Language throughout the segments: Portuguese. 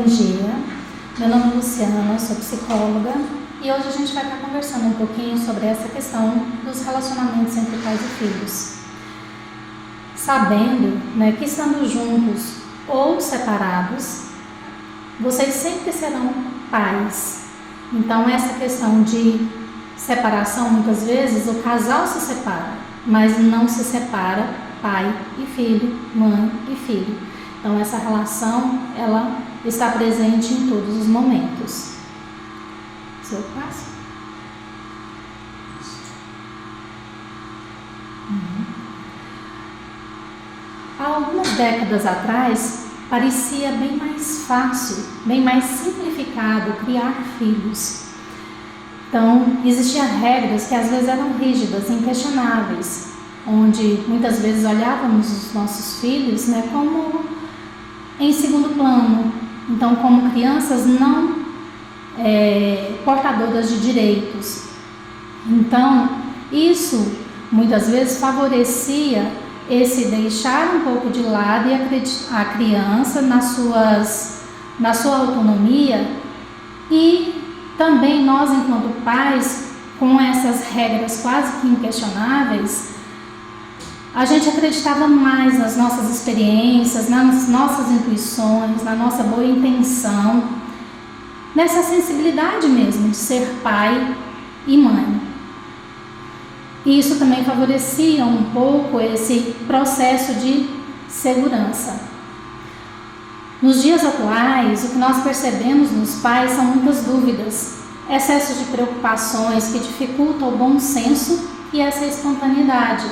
Bom dia, meu nome é Luciana, sou psicóloga e hoje a gente vai estar conversando um pouquinho sobre essa questão dos relacionamentos entre pais e filhos. Sabendo, que estando juntos ou separados, vocês sempre serão pais. Então essa questão de separação, muitas vezes o casal se separa, mas não se separa pai e filho, mãe e filho. Então essa relação, ela está presente em todos os momentos. Se eu passo? Há algumas décadas atrás, parecia bem mais fácil, bem mais simplificado criar filhos. Então, existiam regras que às vezes eram rígidas, inquestionáveis, onde muitas vezes olhávamos os nossos filhos como em segundo plano, então como crianças não portadoras de direitos. Então, isso muitas vezes favorecia esse deixar um pouco de lado e a criança na sua autonomia, e também nós, enquanto pais, com essas regras quase que inquestionáveis, a gente acreditava mais nas nossas experiências, nas nossas intuições, na nossa boa intenção, nessa sensibilidade mesmo de ser pai e mãe. E isso também favorecia um pouco esse processo de segurança. Nos dias atuais, o que nós percebemos nos pais são muitas dúvidas, excesso de preocupações que dificultam o bom senso e essa espontaneidade.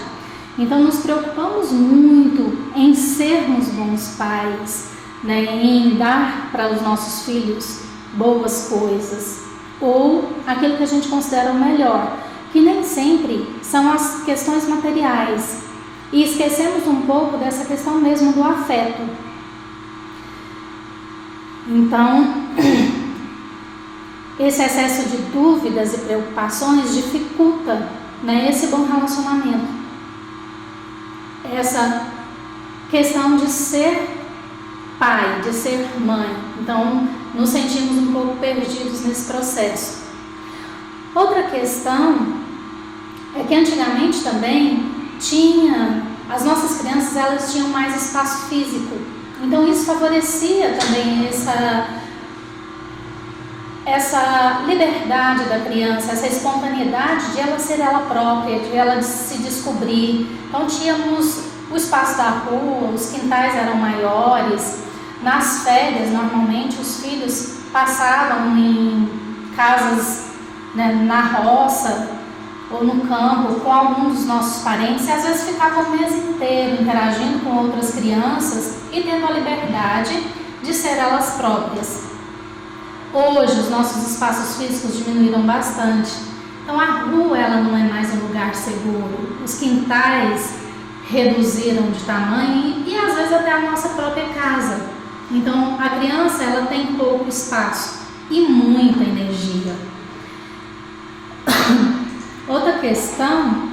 Então nos preocupamos muito em sermos bons pais, em dar para os nossos filhos boas coisas, ou aquilo que a gente considera o melhor, que nem sempre são as questões materiais, e esquecemos um pouco dessa questão mesmo do afeto. Então, esse excesso de dúvidas e preocupações dificulta esse bom relacionamento. Essa questão de ser pai, de ser mãe. Então, nos sentimos um pouco perdidos nesse processo. Outra questão é que antigamente também as nossas crianças, elas tinham mais espaço físico. Então isso favorecia também essa liberdade da criança, essa espontaneidade de ela ser ela própria, de ela se descobrir. Então tínhamos o espaço da rua, os quintais eram maiores. Nas férias, normalmente os filhos passavam em casas, na roça ou no campo com algum dos nossos parentes, e às vezes ficavam o mês inteiro interagindo com outras crianças e tendo a liberdade de ser elas próprias. Hoje os nossos espaços físicos diminuíram bastante, então a rua, ela não é mais um lugar seguro, os quintais reduziram de tamanho e às vezes até a nossa própria casa. Então a criança, ela tem pouco espaço e muita energia. Outra questão,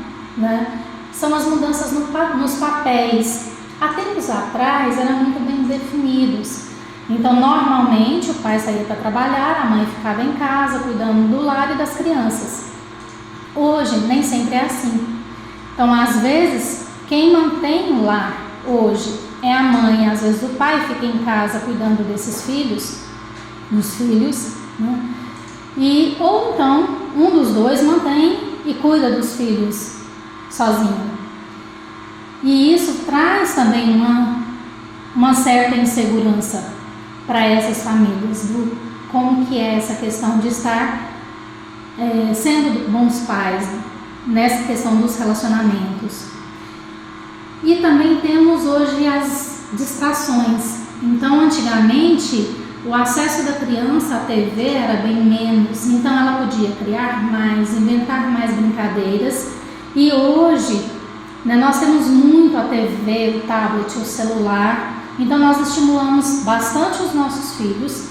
são as mudanças nos papéis. Há tempos atrás eram muito bem definidos. Então, normalmente, o pai saía para trabalhar, a mãe ficava em casa, cuidando do lar e das crianças. Hoje, nem sempre é assim. Então, às vezes, quem mantém o lar hoje é a mãe, às vezes o pai fica em casa cuidando desses filhos, ou então, um dos dois mantém e cuida dos filhos sozinho. E isso traz também uma certa insegurança para essas famílias, como que é essa questão de estar sendo bons pais, nessa questão dos relacionamentos. E também temos hoje as distrações. Então, antigamente, o acesso da criança à TV era bem menos, então ela podia criar mais, inventar mais brincadeiras. E hoje, nós temos muito a TV, o tablet, o celular, então nós estimulamos bastante os nossos filhos,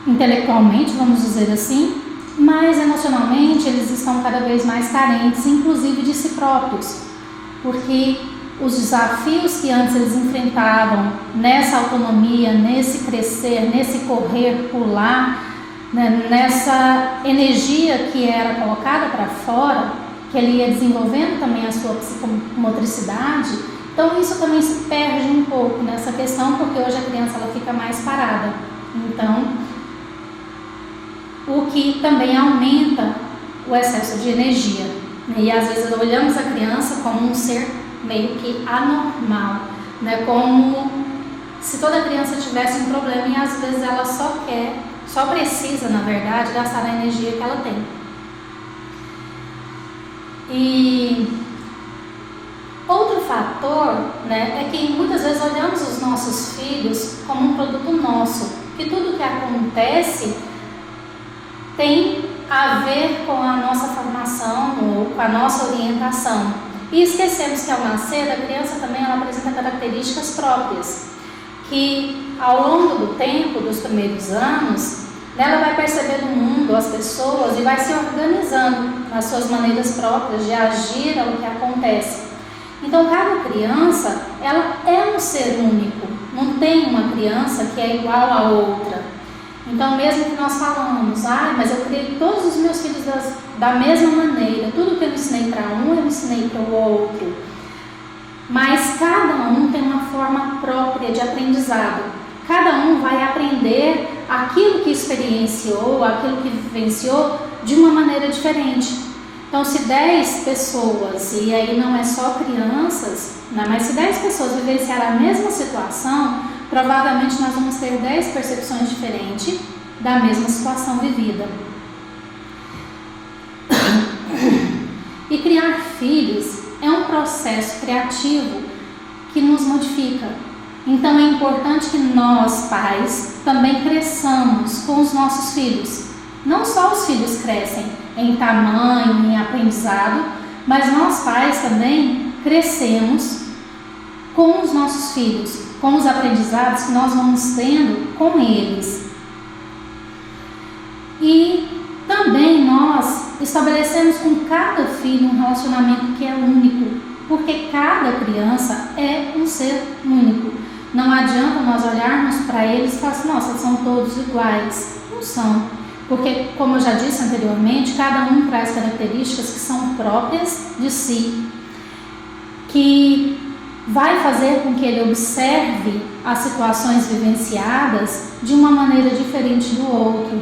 intelectualmente, vamos dizer assim, mas emocionalmente eles estão cada vez mais carentes, inclusive de si próprios, porque os desafios que antes eles enfrentavam nessa autonomia, nesse crescer, nesse correr, pular, né, nessa energia que era colocada para fora, que ele ia desenvolvendo também a sua psicomotricidade. Então isso também se perde um pouco nessa questão, porque hoje a criança ela fica mais parada. Então, o que também aumenta o excesso de energia. E às vezes olhamos a criança como um ser meio que anormal, né? Como se toda criança tivesse um problema e às vezes ela só precisa, na verdade, gastar a energia que ela tem. E outro fator, né, é que muitas vezes olhamos os nossos filhos como um produto nosso, que tudo que acontece tem a ver com a nossa formação ou com a nossa orientação. E esquecemos que ao nascer, a criança também ela apresenta características próprias, que ao longo do tempo, dos primeiros anos, ela vai percebendo o mundo, as pessoas e vai se organizando nas suas maneiras próprias de agir ao que acontece. Então, cada criança, ela é um ser único, não tem uma criança que é igual a outra. Então, mesmo que nós falamos, mas eu criei todos os meus filhos da mesma maneira, tudo que eu ensinei para um, eu ensinei para o outro. Mas cada um tem uma forma própria de aprendizado. Cada um vai aprender aquilo que experienciou, aquilo que vivenciou de uma maneira diferente. Então, se 10 pessoas, e aí não é só crianças, né, mas se 10 pessoas vivenciarem a mesma situação, provavelmente nós vamos ter 10 percepções diferentes da mesma situação vivida. E criar filhos é um processo criativo que nos modifica. Então é importante que nós, pais, também cresçamos com os nossos filhos. Não só os filhos crescem em tamanho, em aprendizado, mas nós, pais, também crescemos com os nossos filhos, com os aprendizados que nós vamos tendo com eles. E também nós estabelecemos com cada filho um relacionamento que é único, porque cada criança é um ser único. Não adianta nós olharmos para eles e falar assim, nossa, são todos iguais. Não são, porque, como eu já disse anteriormente, cada um traz características que são próprias de si, que vai fazer com que ele observe as situações vivenciadas de uma maneira diferente do outro.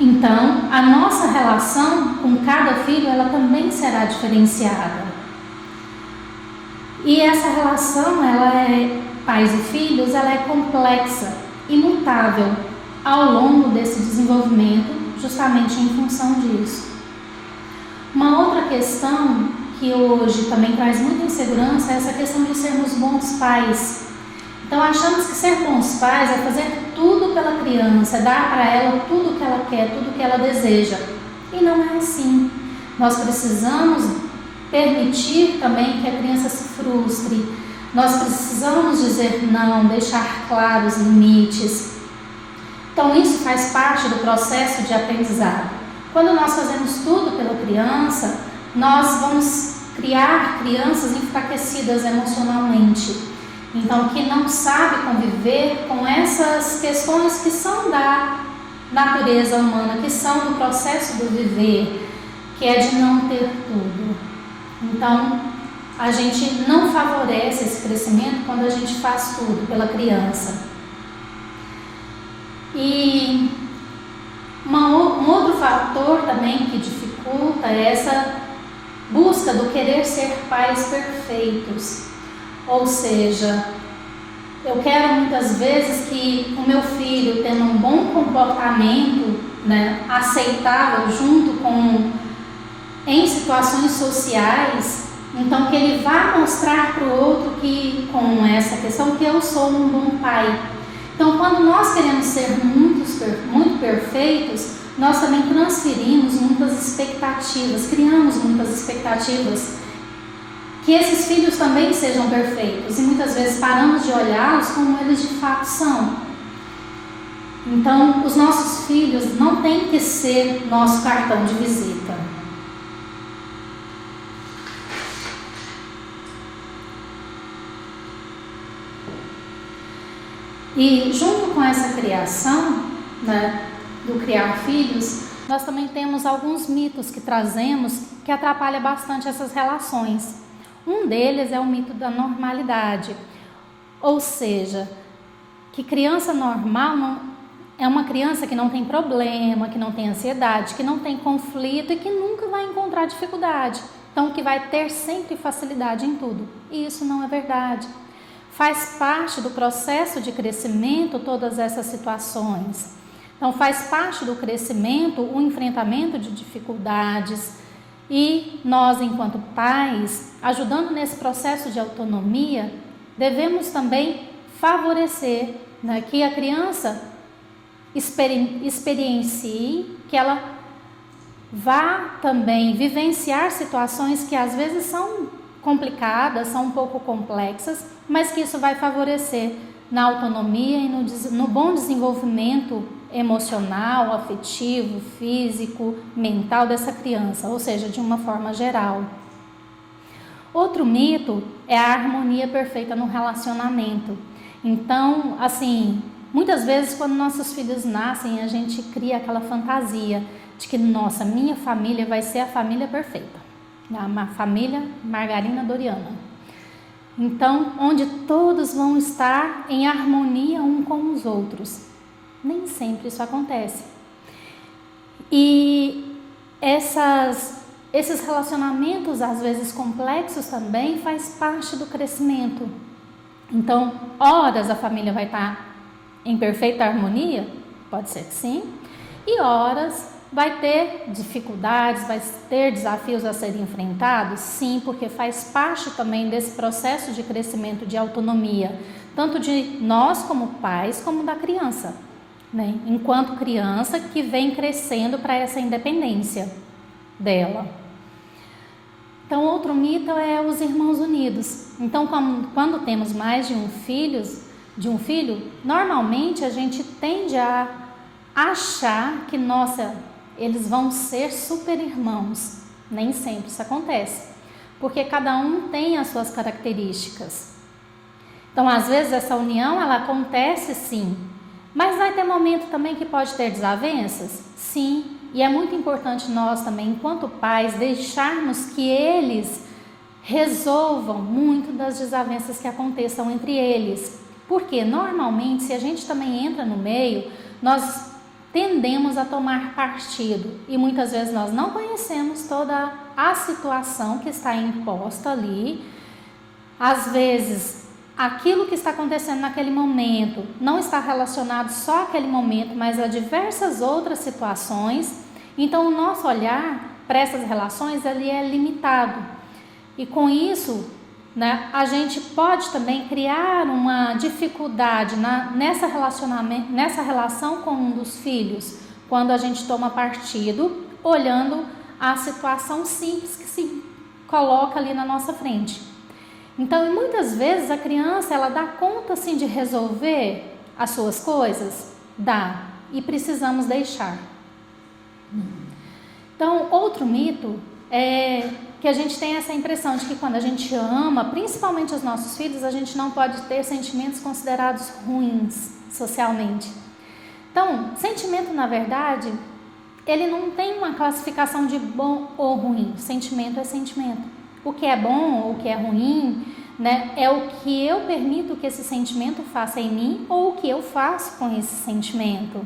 Então, a nossa relação com cada filho, ela também será diferenciada. E essa relação, ela é, pais e filhos, ela é complexa, imutável ao longo desse desenvolvimento, justamente em função disso. Uma outra questão que hoje também traz muita insegurança é essa questão de sermos bons pais. Então achamos que ser bons pais é fazer tudo pela criança, é dar para ela tudo o que ela quer, tudo o que ela deseja. E não é assim. Nós precisamos permitir também que a criança se frustre. Nós precisamos dizer não, deixar claros os limites. Então isso faz parte do processo de aprendizado. Quando nós fazemos tudo pela criança, nós vamos criar crianças enfraquecidas emocionalmente. Então, que não sabe conviver com essas questões que são da natureza humana, que são do processo do viver, que é de não ter tudo. Então, a gente não favorece esse crescimento quando a gente faz tudo pela criança. E um outro fator também que dificulta é essa busca do querer ser pais perfeitos. Ou seja, eu quero muitas vezes que o meu filho tenha um bom comportamento, né, aceitável em situações sociais, então que ele vá mostrar para o outro que, com essa questão, que eu sou um bom pai. Então, quando nós queremos ser muito perfeitos, nós também transferimos muitas expectativas, criamos muitas expectativas, que esses filhos também sejam perfeitos, e muitas vezes paramos de olhá-los como eles de fato são. Então, os nossos filhos não têm que ser nosso cartão de visita. E junto com essa criação, né, do criar filhos, nós também temos alguns mitos que trazemos que atrapalham bastante essas relações. Um deles é o mito da normalidade, ou seja, que criança normal é uma criança que não tem problema, que não tem ansiedade, que não tem conflito e que nunca vai encontrar dificuldade. Então, que vai ter sempre facilidade em tudo. E isso não é verdade. Faz parte do processo de crescimento todas essas situações. Então, faz parte do crescimento o enfrentamento de dificuldades. E nós, enquanto pais, ajudando nesse processo de autonomia, devemos também favorecer, né, que a criança experiencie, que ela vá também vivenciar situações que às vezes são complicadas, são um pouco complexas, mas que isso vai favorecer na autonomia e no bom desenvolvimento emocional, afetivo, físico, mental dessa criança, ou seja, de uma forma geral. Outro mito é a harmonia perfeita no relacionamento. Então, assim, muitas vezes quando nossos filhos nascem, a gente cria aquela fantasia de que, nossa, minha família vai ser a família perfeita, a família Margarina Doriana. Então, onde todos vão estar em harmonia um com os outros. Nem sempre isso acontece. E esses relacionamentos, às vezes complexos também, faz parte do crescimento. Então, horas a família vai estar em perfeita harmonia? Pode ser que sim. E horas vai ter dificuldades, vai ter desafios a serem enfrentados? Sim, porque faz parte também desse processo de crescimento, de autonomia, tanto de nós como pais, como da criança, né? Enquanto criança que vem crescendo para essa independência dela. Então, outro mito é os irmãos unidos. Então, quando temos mais de um filho, normalmente a gente tende a achar que, nossa, eles vão ser super irmãos. Nem sempre isso acontece, porque cada um tem as suas características. Então, às vezes, essa união, ela acontece sim, mas vai ter momento também que pode ter desavenças? Sim, e é muito importante nós também, enquanto pais, deixarmos que eles resolvam muito das desavenças que aconteçam entre eles. Porque, normalmente, se a gente também entra no meio, nós tendemos a tomar partido e muitas vezes nós não conhecemos toda a situação que está imposta ali. Às vezes, aquilo que está acontecendo naquele momento não está relacionado só àquele momento, mas a diversas outras situações. Então, o nosso olhar para essas relações ele é limitado. E com isso, né, a gente pode também criar uma dificuldade nessa relação com um dos filhos, quando a gente toma partido, olhando a situação simples que se coloca ali na nossa frente. Então, muitas vezes a criança ela dá conta assim de resolver as suas coisas? Dá, e precisamos deixar. Então, outro mito é que a gente tem essa impressão de que quando a gente ama, principalmente os nossos filhos, a gente não pode ter sentimentos considerados ruins socialmente. Então, sentimento, na verdade, ele não tem uma classificação de bom ou ruim. Sentimento é sentimento. O que é bom ou o que é ruim, né, é o que eu permito que esse sentimento faça em mim ou o que eu faço com esse sentimento.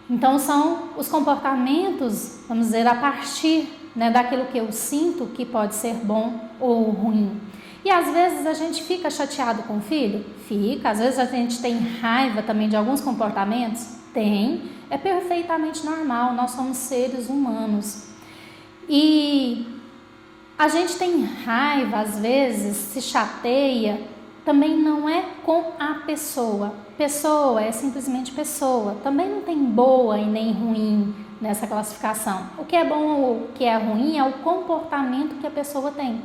Então, são os comportamentos, vamos dizer, a partir, né, daquilo que eu sinto que pode ser bom ou ruim. E às vezes a gente fica chateado com o filho? Fica. Às vezes a gente tem raiva também de alguns comportamentos? Tem. É perfeitamente normal, nós somos seres humanos. E a gente tem raiva, às vezes, se chateia, também não é com a pessoa. Pessoa é simplesmente pessoa. Também não tem boa e nem ruim nessa classificação. O que é bom ou o que é ruim é o comportamento que a pessoa tem.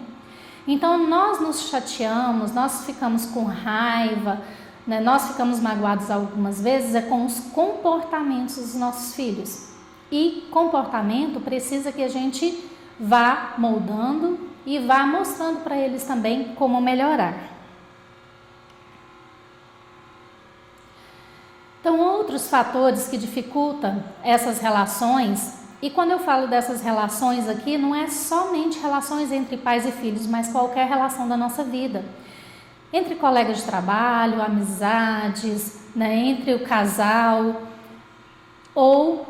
Então, nós nos chateamos, nós ficamos com raiva, né? Nós ficamos magoados algumas vezes com os comportamentos dos nossos filhos. E comportamento precisa que a gente vá moldando e vá mostrando para eles também como melhorar. Então, outros fatores que dificultam essas relações, e quando eu falo dessas relações aqui, não é somente relações entre pais e filhos, mas qualquer relação da nossa vida. Entre colegas de trabalho, amizades, né, entre o casal, ou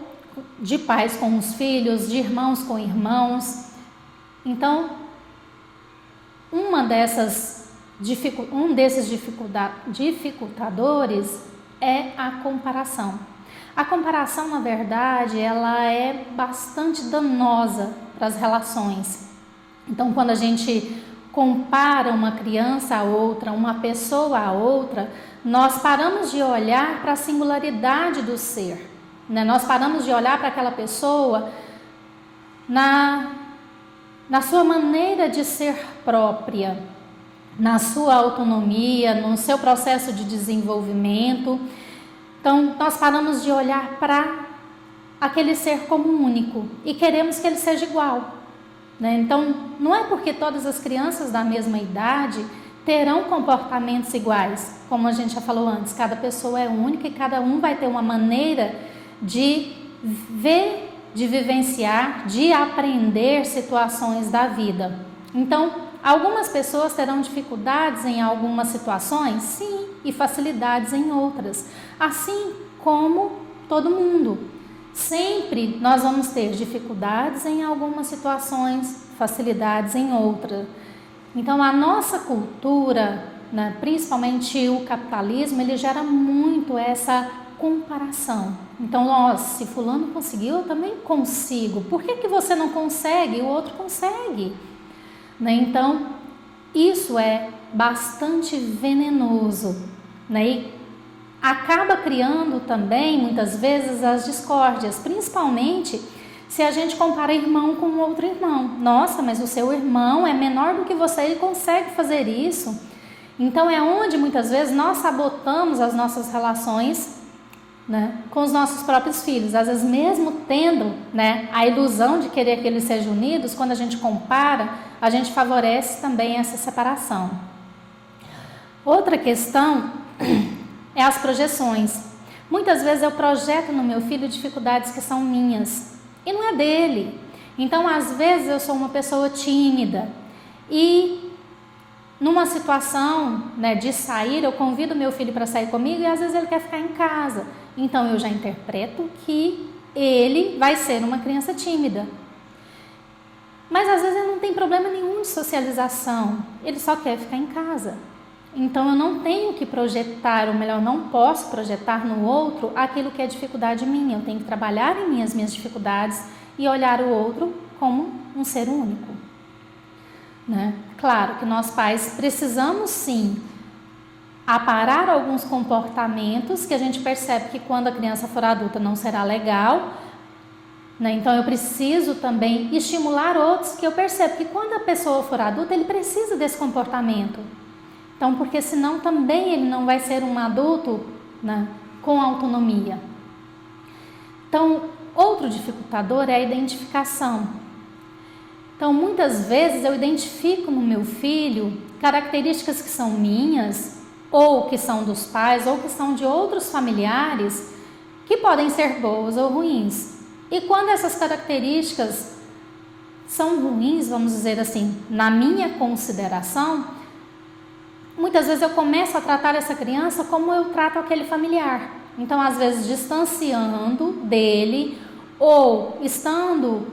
de pais com os filhos, de irmãos com irmãos. Então, um desses dificultadores é a comparação. A comparação, na verdade, ela é bastante danosa para as relações. Então, quando a gente compara uma criança a outra, uma pessoa a outra, nós paramos de olhar para a singularidade do ser, né? Nós paramos de olhar para aquela pessoa na sua maneira de ser própria, na sua autonomia, no seu processo de desenvolvimento. Então, nós paramos de olhar para aquele ser como único e queremos que ele seja igual, né? Então, não é porque todas as crianças da mesma idade terão comportamentos iguais, como a gente já falou antes, cada pessoa é única e cada um vai ter uma maneira de ver, de vivenciar, de aprender situações da vida. Então, algumas pessoas terão dificuldades em algumas situações, sim, e facilidades em outras, assim como todo mundo. Sempre nós vamos ter dificuldades em algumas situações, facilidades em outras. Então, a nossa cultura, né, principalmente o capitalismo, ele gera muito essa comparação. Então, se fulano conseguiu, eu também consigo. Por que você não consegue? O outro consegue, né? Então, isso é bastante venenoso, né? E acaba criando também, muitas vezes, as discórdias, principalmente se a gente compara irmão com outro irmão. Nossa, mas o seu irmão é menor do que você, ele consegue fazer isso. Então, é onde muitas vezes nós sabotamos as nossas relações, né, com os nossos próprios filhos. Às vezes, mesmo tendo, né, a ilusão de querer que eles sejam unidos, quando a gente compara, a gente favorece também essa separação. Outra questão é as projeções. Muitas vezes eu projeto no meu filho dificuldades que são minhas e não é dele. Então, às vezes eu sou uma pessoa tímida e numa situação, né, de sair, eu convido meu filho para sair comigo e às vezes ele quer ficar em casa. Então, eu já interpreto que ele vai ser uma criança tímida. Mas às vezes ele não tem problema nenhum de socialização, ele só quer ficar em casa. Então, eu não tenho que projetar, ou melhor, não posso projetar no outro aquilo que é dificuldade minha. Eu tenho que trabalhar em mim as minhas dificuldades e olhar o outro como um ser único, né? Claro que nós pais precisamos sim aparar alguns comportamentos que a gente percebe que quando a criança for adulta não será legal, né? Então eu preciso também estimular outros que eu percebo que quando a pessoa for adulta ele precisa desse comportamento. Então, porque senão também ele não vai ser um adulto, né, com autonomia. Então, outro dificultador é a identificação. Então, muitas vezes eu identifico no meu filho características que são minhas, ou que são dos pais, ou que são de outros familiares, que podem ser boas ou ruins. E quando essas características são ruins, vamos dizer assim, na minha consideração, muitas vezes eu começo a tratar essa criança como eu trato aquele familiar. Então, às vezes, distanciando dele ou estando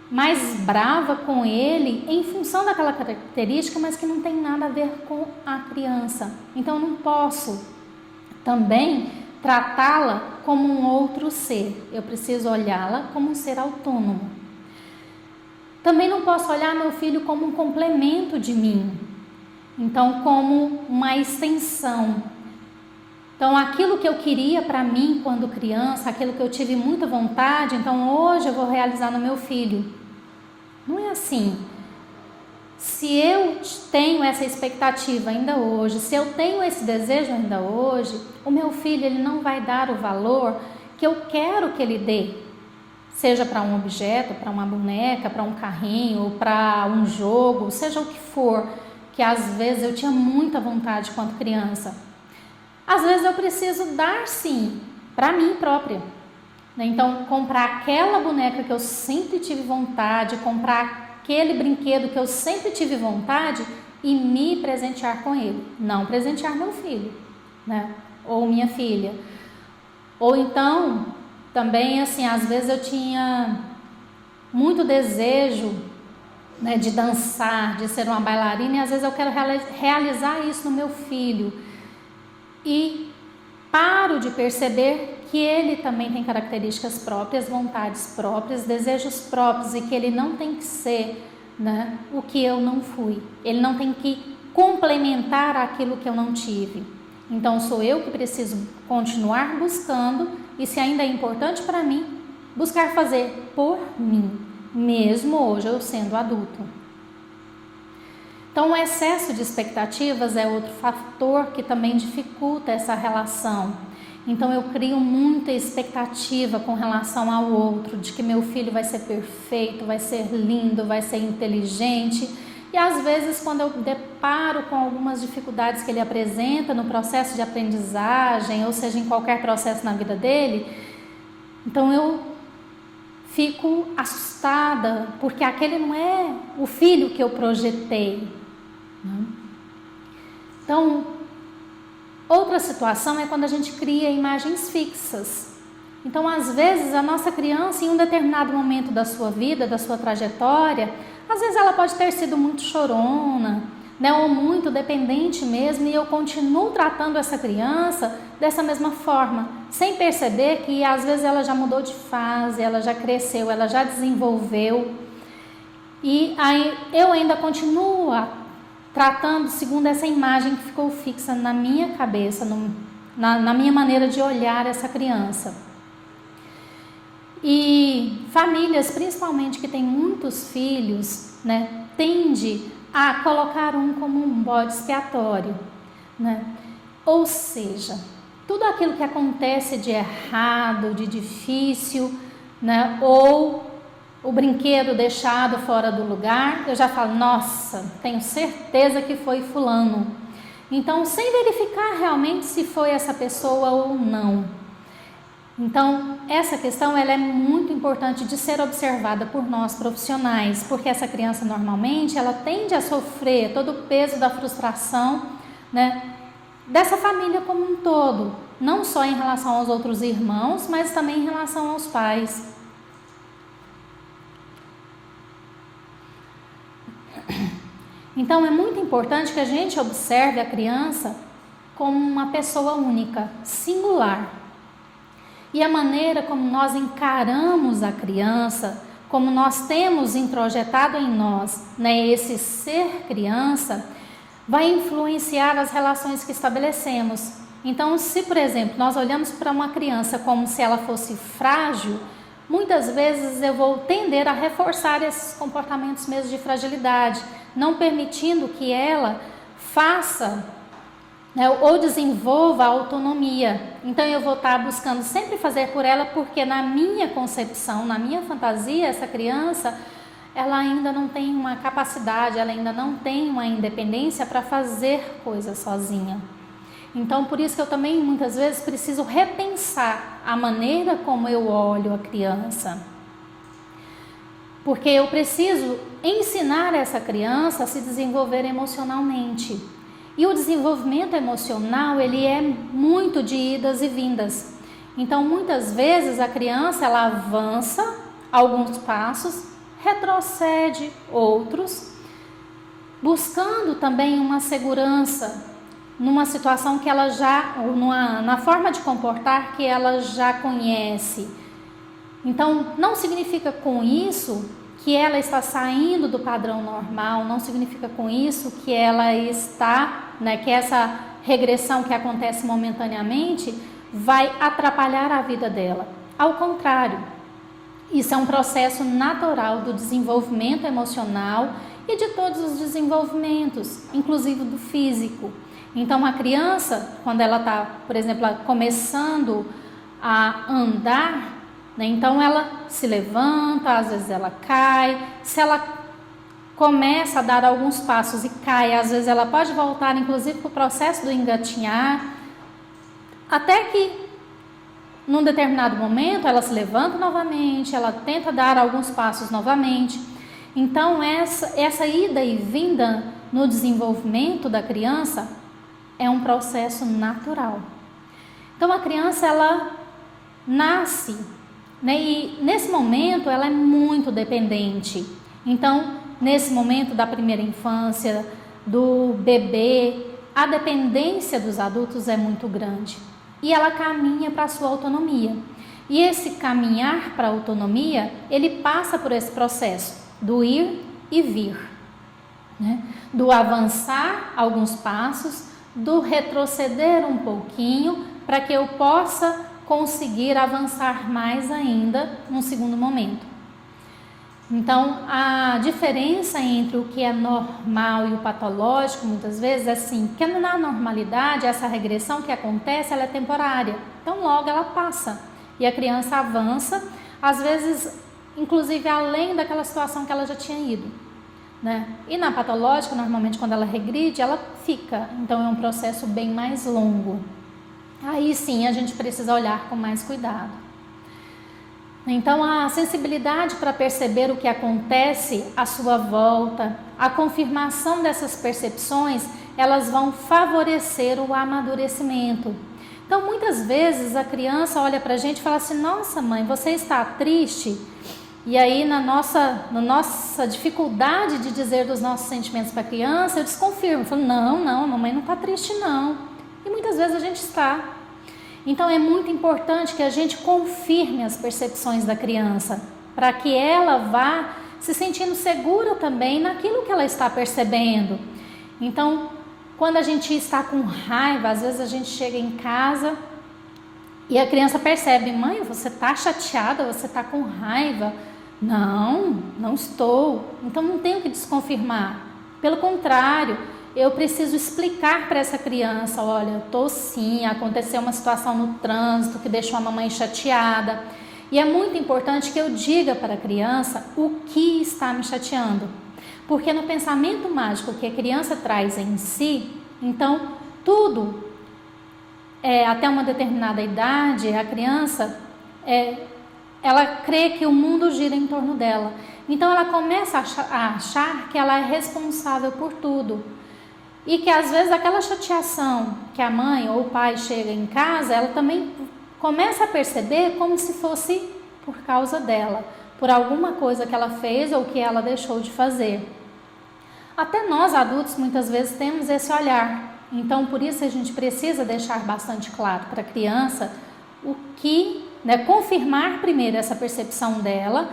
mais brava com ele em função daquela característica, mas que não tem nada a ver com a criança. Então, eu não posso também tratá-la como um outro ser. Eu preciso olhá-la como um ser autônomo. Também não posso olhar meu filho como um complemento de mim. Então, como uma extensão. Então, aquilo que eu queria para mim quando criança, aquilo que eu tive muita vontade, então hoje eu vou realizar no meu filho. Não é assim. Se eu tenho essa expectativa ainda hoje, se eu tenho esse desejo ainda hoje, o meu filho ele não vai dar o valor que eu quero que ele dê. Seja para um objeto, para uma boneca, para um carrinho, para um jogo, seja o que for, que às vezes eu tinha muita vontade quando criança. Às vezes eu preciso dar sim, para mim própria. Então, comprar aquela boneca que eu sempre tive vontade, comprar aquele brinquedo que eu sempre tive vontade e me presentear com ele. Não presentear meu filho, né? Ou minha filha. Ou então, também assim, às vezes eu tinha muito desejo, né, de dançar, de ser uma bailarina, e às vezes eu quero realizar isso no meu filho. E paro de perceber que ele também tem características próprias, vontades próprias, desejos próprios, e que ele não tem que ser, né, o que eu não fui. Ele não tem que complementar aquilo que eu não tive. Então sou eu que preciso continuar buscando, e se ainda é importante para mim, buscar fazer por mim, mesmo hoje eu sendo adulto. Então o excesso de expectativas é outro fator que também dificulta essa relação. Então eu crio muita expectativa com relação ao outro, de que meu filho vai ser perfeito, vai ser lindo, vai ser inteligente. E às vezes quando eu deparo com algumas dificuldades que ele apresenta no processo de aprendizagem, ou seja, em qualquer processo na vida dele, então eu fico assustada, porque aquele não é o filho que eu projetei. Então, outra situação é quando a gente cria imagens fixas. Então, às vezes, a nossa criança, em um determinado momento da sua vida, da sua trajetória, às vezes ela pode ter sido muito chorona, né, ou muito dependente mesmo, e eu continuo tratando essa criança dessa mesma forma, sem perceber que às vezes ela já mudou de fase, ela já cresceu, ela já desenvolveu, e aí eu ainda continuo tratando segundo essa imagem que ficou fixa na minha cabeça, na minha maneira de olhar essa criança. E famílias, principalmente que têm muitos filhos, né, tende a colocar um como um bode expiatório, né? Ou seja, tudo aquilo que acontece de errado, de difícil, né, ou o brinquedo deixado fora do lugar, eu já falo, nossa, tenho certeza que foi fulano. Então, sem verificar realmente se foi essa pessoa ou não. Então, essa questão ela é muito importante de ser observada por nós profissionais, porque essa criança normalmente ela tende a sofrer todo o peso da frustração, né, dessa família como um todo, não só em relação aos outros irmãos, mas também em relação aos pais. Então é muito importante que a gente observe a criança como uma pessoa única, singular. E a maneira como nós encaramos a criança, como nós temos introjetado em nós, né, esse ser criança, vai influenciar as relações que estabelecemos. Então, se, por exemplo, nós olhamos para uma criança como se ela fosse frágil, muitas vezes eu vou tender a reforçar esses comportamentos mesmo de fragilidade, não permitindo que ela faça, né, ou desenvolva a autonomia. Então eu vou estar buscando sempre fazer por ela, porque na minha concepção, na minha fantasia, essa criança, ela ainda não tem uma capacidade, ela ainda não tem uma independência para fazer coisas sozinha. Então por isso que eu também muitas vezes preciso repensar a maneira como eu olho a criança. Porque eu preciso ensinar essa criança a se desenvolver emocionalmente. E o desenvolvimento emocional, ele é muito de idas e vindas. Então, muitas vezes a criança, ela avança alguns passos, retrocede outros, buscando também uma segurança numa situação que ela já, na forma de comportar que ela já conhece. Então, não significa com isso que ela está saindo do padrão normal, não significa com isso que ela está, né, que essa regressão que acontece momentaneamente vai atrapalhar a vida dela. Ao contrário, isso é um processo natural do desenvolvimento emocional e de todos os desenvolvimentos, inclusive do físico. Então, a criança, quando ela está, por exemplo, começando a andar, então ela se levanta, às vezes ela cai. Se ela começa a dar alguns passos e cai, às vezes ela pode voltar inclusive para o processo do engatinhar. Até que, num determinado momento, ela se levanta novamente, ela tenta dar alguns passos novamente. Então, essa ida e vinda no desenvolvimento da criança é um processo natural. Então, a criança, ela nasce, né? E nesse momento, ela é muito dependente. Então, nesse momento da primeira infância, do bebê, a dependência dos adultos é muito grande. E ela caminha para a sua autonomia. E esse caminhar para a autonomia, ele passa por esse processo do ir e vir, né? Do avançar alguns passos, do retroceder um pouquinho, para que eu possa conseguir avançar mais ainda num segundo momento. Então, a diferença entre o que é normal e o patológico, muitas vezes, é assim, que na normalidade, essa regressão que acontece, ela é temporária. Então, logo ela passa e a criança avança, às vezes, inclusive, além daquela situação que ela já tinha ido, né? E na patológica, normalmente, quando ela regride, ela fica. Então, é um processo bem mais longo. Aí, sim, a gente precisa olhar com mais cuidado. Então, a sensibilidade para perceber o que acontece à sua volta, a confirmação dessas percepções, elas vão favorecer o amadurecimento. Então, muitas vezes a criança olha para a gente e fala assim: nossa mãe, você está triste? E aí, na nossa dificuldade de dizer dos nossos sentimentos para a criança, eu desconfirmo. Eu falo: não, a mamãe não está triste não. E muitas vezes a gente está. Então, é muito importante que a gente confirme as percepções da criança, para que ela vá se sentindo segura também naquilo que ela está percebendo. Então, quando a gente está com raiva, às vezes a gente chega em casa e a criança percebe: mãe, você está chateada, você está com raiva. Não estou. Então, não tenho que desconfirmar. Pelo contrário, eu preciso explicar para essa criança: olha, eu estou sim, aconteceu uma situação no trânsito que deixou a mamãe chateada. E é muito importante que eu diga para a criança o que está me chateando. Porque no pensamento mágico que a criança traz em si, então tudo, até uma determinada idade, a criança, ela crê que o mundo gira em torno dela. Então ela começa a achar que ela é responsável por tudo. E que às vezes aquela chateação que a mãe ou o pai chega em casa, ela também começa a perceber como se fosse por causa dela, por alguma coisa que ela fez ou que ela deixou de fazer. Até nós adultos muitas vezes temos esse olhar. Então por isso a gente precisa deixar bastante claro para a criança o que, confirmar primeiro essa percepção dela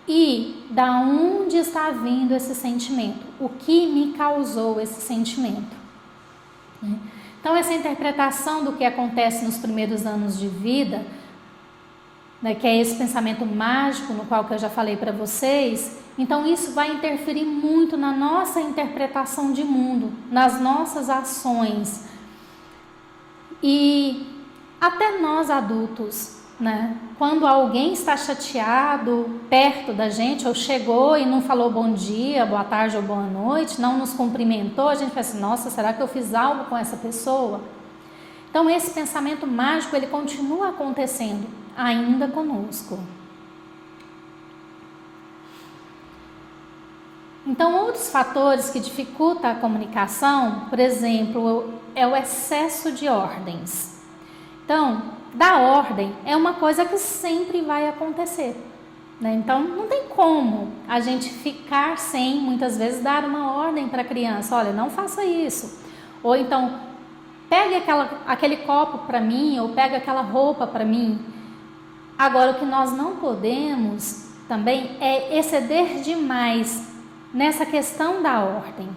e da onde está vindo esse sentimento, o que me causou esse sentimento. Então essa interpretação do que acontece nos primeiros anos de vida, que é esse pensamento mágico no qual que eu já falei para vocês, então isso vai interferir muito na nossa interpretação de mundo, nas nossas ações. E até nós adultos, quando alguém está chateado perto da gente, ou chegou e não falou bom dia, boa tarde ou boa noite, não nos cumprimentou, a gente pensa assim: nossa, será que eu fiz algo com essa pessoa? Então esse pensamento mágico, ele continua acontecendo ainda conosco. Então, outros fatores que dificultam a comunicação, por exemplo, é o excesso de ordens. Então, dar ordem é uma coisa que sempre vai acontecer, Então, não tem como a gente ficar sem, muitas vezes, dar uma ordem para a criança: olha, não faça isso. Ou então, pegue aquele copo para mim, ou pegue aquela roupa para mim. Agora, o que nós não podemos também é exceder demais nessa questão da ordem,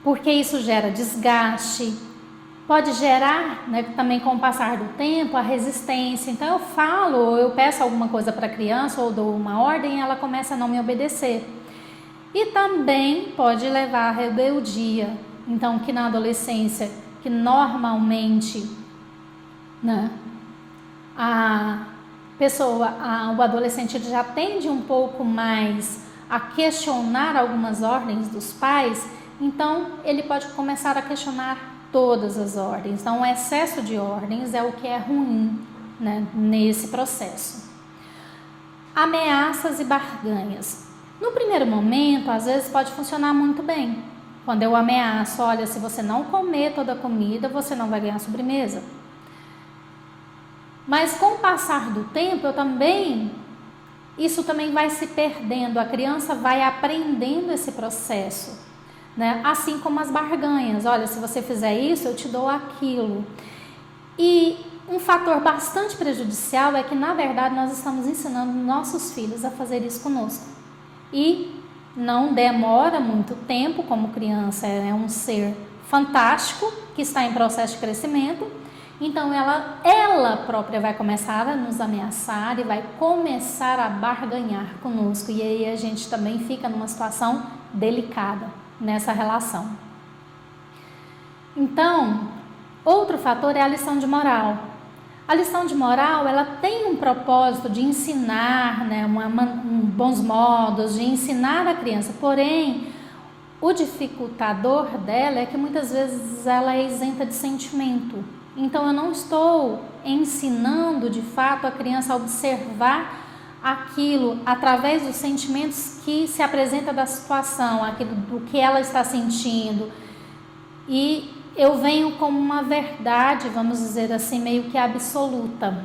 porque isso gera desgaste, pode gerar, também com o passar do tempo, a resistência. Então eu falo, ou eu peço alguma coisa para a criança, ou dou uma ordem e ela começa a não me obedecer. E também pode levar à rebeldia. Então, que na adolescência, que normalmente o adolescente já tende um pouco mais a questionar algumas ordens dos pais, então ele pode começar a questionar todas as ordens. Então, o excesso de ordens é o que é ruim, né, nesse processo. Ameaças e barganhas. No primeiro momento, às vezes pode funcionar muito bem. Quando eu ameaço, olha, se você não comer toda a comida, você não vai ganhar sobremesa. Mas com o passar do tempo, isso também vai se perdendo, a criança vai aprendendo esse processo, né? Assim como as barganhas, olha, se você fizer isso, eu te dou aquilo. E um fator bastante prejudicial é que, na verdade, nós estamos ensinando nossos filhos a fazer isso conosco. E não demora muito tempo, como criança é um ser fantástico, que está em processo de crescimento, então ela própria vai começar a nos ameaçar e vai começar a barganhar conosco. E aí a gente também fica numa situação delicada nessa relação. Então, outro fator é a lição de moral. A lição de moral, ela tem um propósito de ensinar, né, bons modos, de ensinar a criança. Porém, o dificultador dela é que muitas vezes ela é isenta de sentimento. Então, eu não estou ensinando, de fato, a criança a observar aquilo através dos sentimentos que se apresenta da situação, aquilo do que ela está sentindo. E eu venho como uma verdade, vamos dizer assim, meio que absoluta.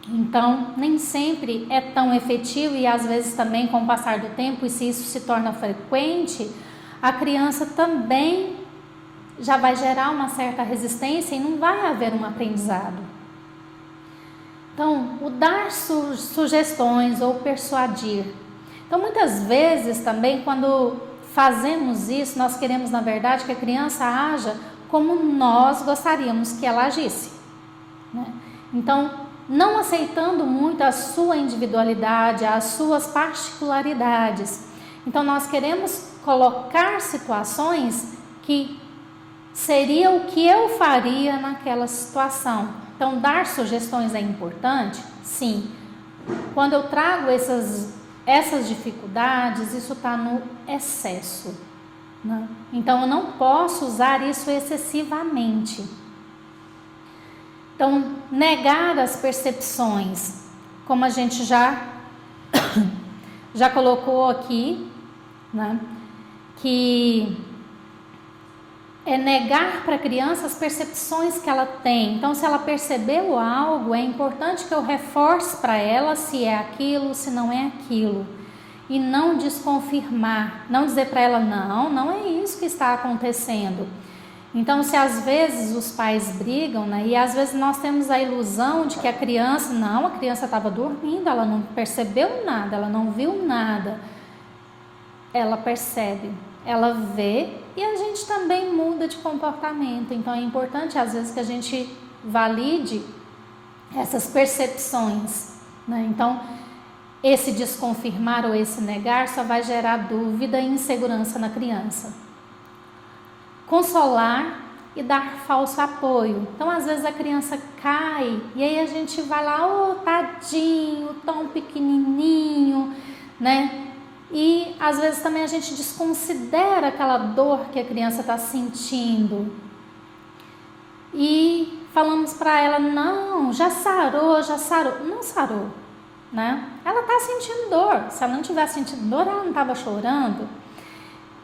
Então, nem sempre é tão efetivo e às vezes também com o passar do tempo, e se isso se torna frequente, a criança também já vai gerar uma certa resistência e não vai haver um aprendizado. Então, o dar sugestões ou persuadir. Então, muitas vezes também quando fazemos isso, nós queremos, na verdade, que a criança haja como nós gostaríamos que ela agisse, né? Então, não aceitando muito a sua individualidade, as suas particularidades. Então, nós queremos colocar situações que seria o que eu faria naquela situação. Então, dar sugestões é importante? Sim. Quando eu trago essas dificuldades, isso está no excesso, né? Então, eu não posso usar isso excessivamente. Então, negar as percepções, como a gente já colocou aqui, né? Que é negar para a criança as percepções que ela tem. Então, se ela percebeu algo, é importante que eu reforce para ela se é aquilo, se não é aquilo. E não desconfirmar, não dizer para ela, não é isso que está acontecendo. Então, se às vezes os pais brigam, né, e às vezes nós temos a ilusão de que a criança estava dormindo, ela não percebeu nada, ela não viu nada. Ela percebe, ela vê e a gente também muda de comportamento. Então, é importante às vezes que a gente valide essas percepções, né? Então, esse desconfirmar ou esse negar só vai gerar dúvida e insegurança na criança. Consolar e dar falso apoio. Então, às vezes a criança cai e aí a gente vai lá, tadinho, tão pequenininho, né? E às vezes também a gente desconsidera aquela dor que a criança está sentindo. E falamos para ela, não, já sarou. Não sarou, né? Ela está sentindo dor. Se ela não tivesse sentindo dor, ela não estava chorando.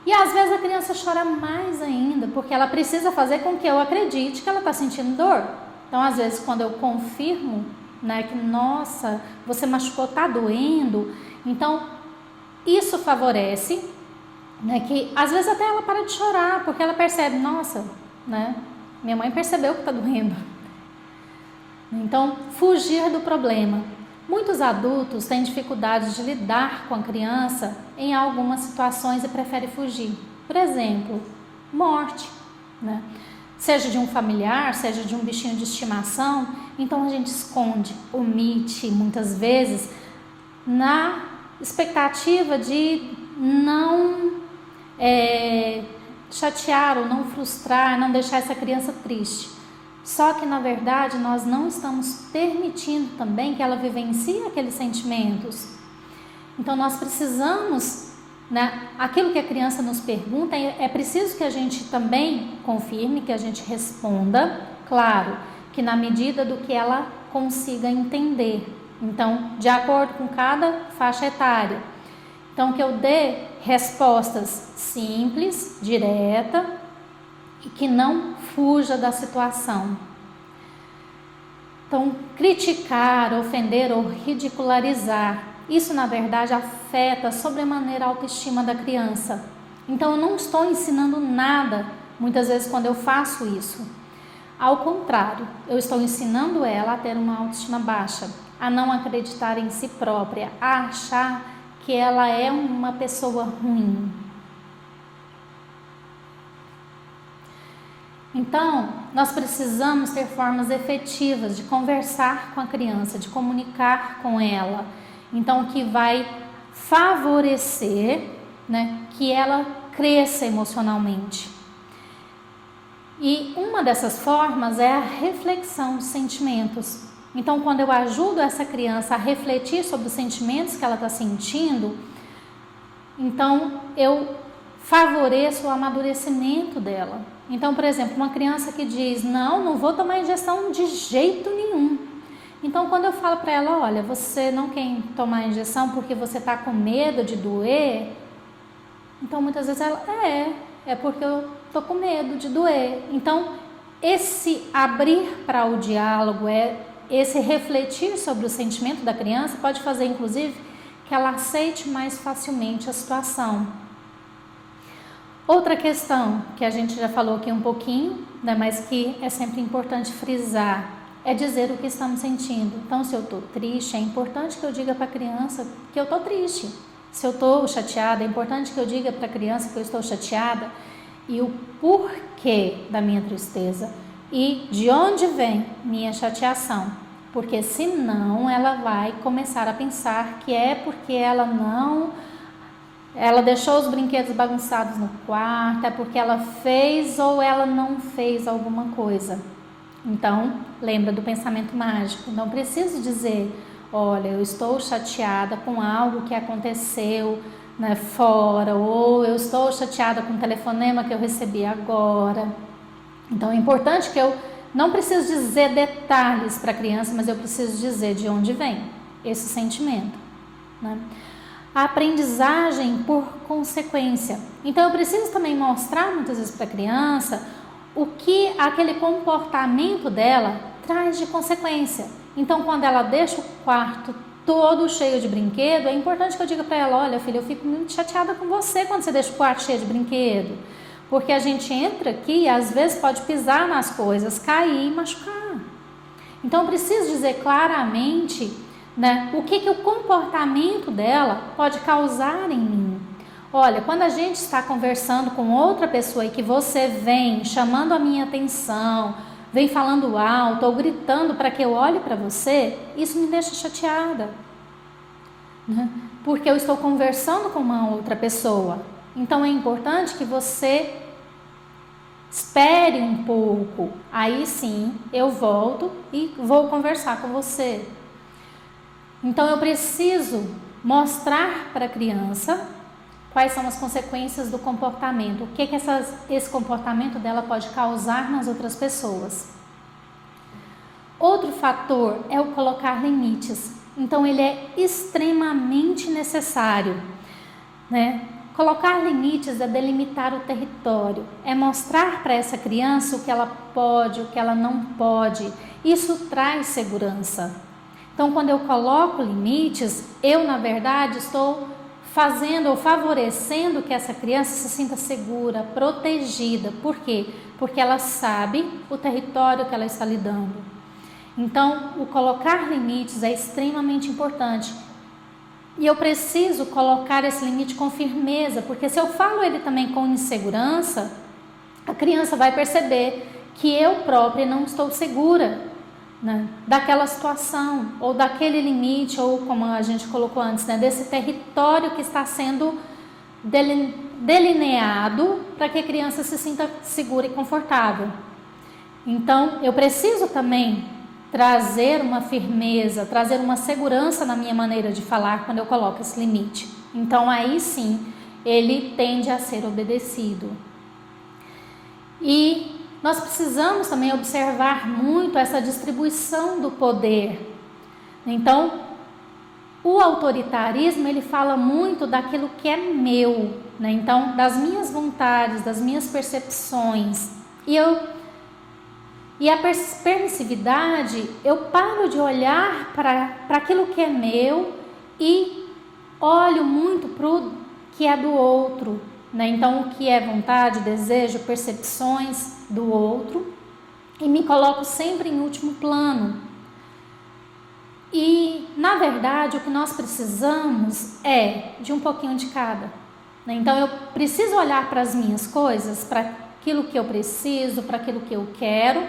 E às vezes a criança chora mais ainda, porque ela precisa fazer com que eu acredite que ela está sentindo dor. Então, às vezes, quando eu confirmo, né, que, nossa, você machucou, está doendo. Então, isso favorece, né, que às vezes até ela para de chorar, porque ela percebe, nossa, né, minha mãe percebeu que está doendo. Então, fugir do problema. Muitos adultos têm dificuldade de lidar com a criança em algumas situações e preferem fugir. Por exemplo, morte, né? Seja de um familiar, seja de um bichinho de estimação. Então a gente esconde, omite muitas vezes na expectativa de não chatear ou não frustrar, não deixar essa criança triste. Só que, na verdade, nós não estamos permitindo também que ela vivencie aqueles sentimentos. Então, nós precisamos né? Aquilo que a criança nos pergunta, é preciso que a gente também confirme, que a gente responda, claro, que na medida do que ela consiga entender. Então, de acordo com cada faixa etária. Então, que eu dê respostas simples, direta e que não fuja da situação. Então, criticar, ofender ou ridicularizar, isso na verdade afeta sobremaneira a autoestima da criança. Então, eu não estou ensinando nada, muitas vezes, quando eu faço isso. Ao contrário, eu estou ensinando ela a ter uma autoestima baixa, a não acreditar em si própria, a achar que ela é uma pessoa ruim. Então, nós precisamos ter formas efetivas de conversar com a criança, de comunicar com ela. Então, que vai favorecer, né, que ela cresça emocionalmente. E uma dessas formas é a reflexão dos sentimentos. Então, quando eu ajudo essa criança a refletir sobre os sentimentos que ela está sentindo, então eu favoreço o amadurecimento dela. Então, por exemplo, uma criança que diz, não vou tomar injeção de jeito nenhum. Então, quando eu falo para ela, olha, você não quer tomar injeção porque você está com medo de doer? Então, muitas vezes ela, é porque eu estou com medo de doer. Então, esse abrir para o diálogo, esse refletir sobre o sentimento da criança pode fazer, inclusive, que ela aceite mais facilmente a situação. Outra questão que a gente já falou aqui um pouquinho, né, mas que é sempre importante frisar, é dizer o que estamos sentindo. Então, se eu estou triste, é importante que eu diga para a criança que eu estou triste. Se eu estou chateada, é importante que eu diga para a criança que eu estou chateada e o porquê da minha tristeza e de onde vem minha chateação. Porque senão ela vai começar a pensar que é porque ela deixou os brinquedos bagunçados no quarto, é porque ela fez ou ela não fez alguma coisa. Então, lembra do pensamento mágico. Não preciso dizer, olha, eu estou chateada com algo que aconteceu, né, fora, ou eu estou chateada com o telefonema que eu recebi agora. Então, é importante que eu não preciso dizer detalhes para a criança, mas eu preciso dizer de onde vem esse sentimento, né? A aprendizagem por consequência. Então, eu preciso também mostrar muitas vezes para a criança o que aquele comportamento dela traz de consequência. Então, quando ela deixa o quarto todo cheio de brinquedo, é importante que eu diga para ela, olha, filha, eu fico muito chateada com você quando você deixa o quarto cheio de brinquedo. Porque a gente entra aqui e às vezes pode pisar nas coisas, cair e machucar. Então, eu preciso dizer claramente, né, o que o comportamento dela pode causar em mim. Olha, quando a gente está conversando com outra pessoa e que você vem chamando a minha atenção, vem falando alto ou gritando para que eu olhe para você, isso me deixa chateada, né? Porque eu estou conversando com uma outra pessoa. Então é importante que você espere um pouco, aí sim eu volto e vou conversar com você. Então eu preciso mostrar para a criança quais são as consequências do comportamento, o que esse comportamento dela pode causar nas outras pessoas. Outro fator é o colocar limites. Então ele é extremamente necessário, né? Colocar limites é delimitar o território, é mostrar para essa criança o que ela pode, o que ela não pode. Isso traz segurança. Então, quando eu coloco limites, eu, na verdade, estou fazendo ou favorecendo que essa criança se sinta segura, protegida. Por quê? Porque ela sabe o território que ela está lidando. Então, o colocar limites é extremamente importante. E eu preciso colocar esse limite com firmeza, porque se eu falo ele também com insegurança, a criança vai perceber que eu própria não estou segura, né, daquela situação, ou daquele limite, ou como a gente colocou antes, né, desse território que está sendo delineado para que a criança se sinta segura e confortável. Então, eu preciso também trazer uma firmeza, trazer uma segurança na minha maneira de falar quando eu coloco esse limite. Então, aí sim, ele tende a ser obedecido. E nós precisamos também observar muito essa distribuição do poder. Então, o autoritarismo, ele fala muito daquilo que é meu, né? Então, das minhas vontades, das minhas percepções. E a permissividade, eu paro de olhar para aquilo que é meu e olho muito para o que é do outro, né? Então, o que é vontade, desejo, percepções do outro, e me coloco sempre em último plano. E, na verdade, o que nós precisamos é de um pouquinho de cada, né? Então, eu preciso olhar para as minhas coisas, para aquilo que eu preciso, para aquilo que eu quero.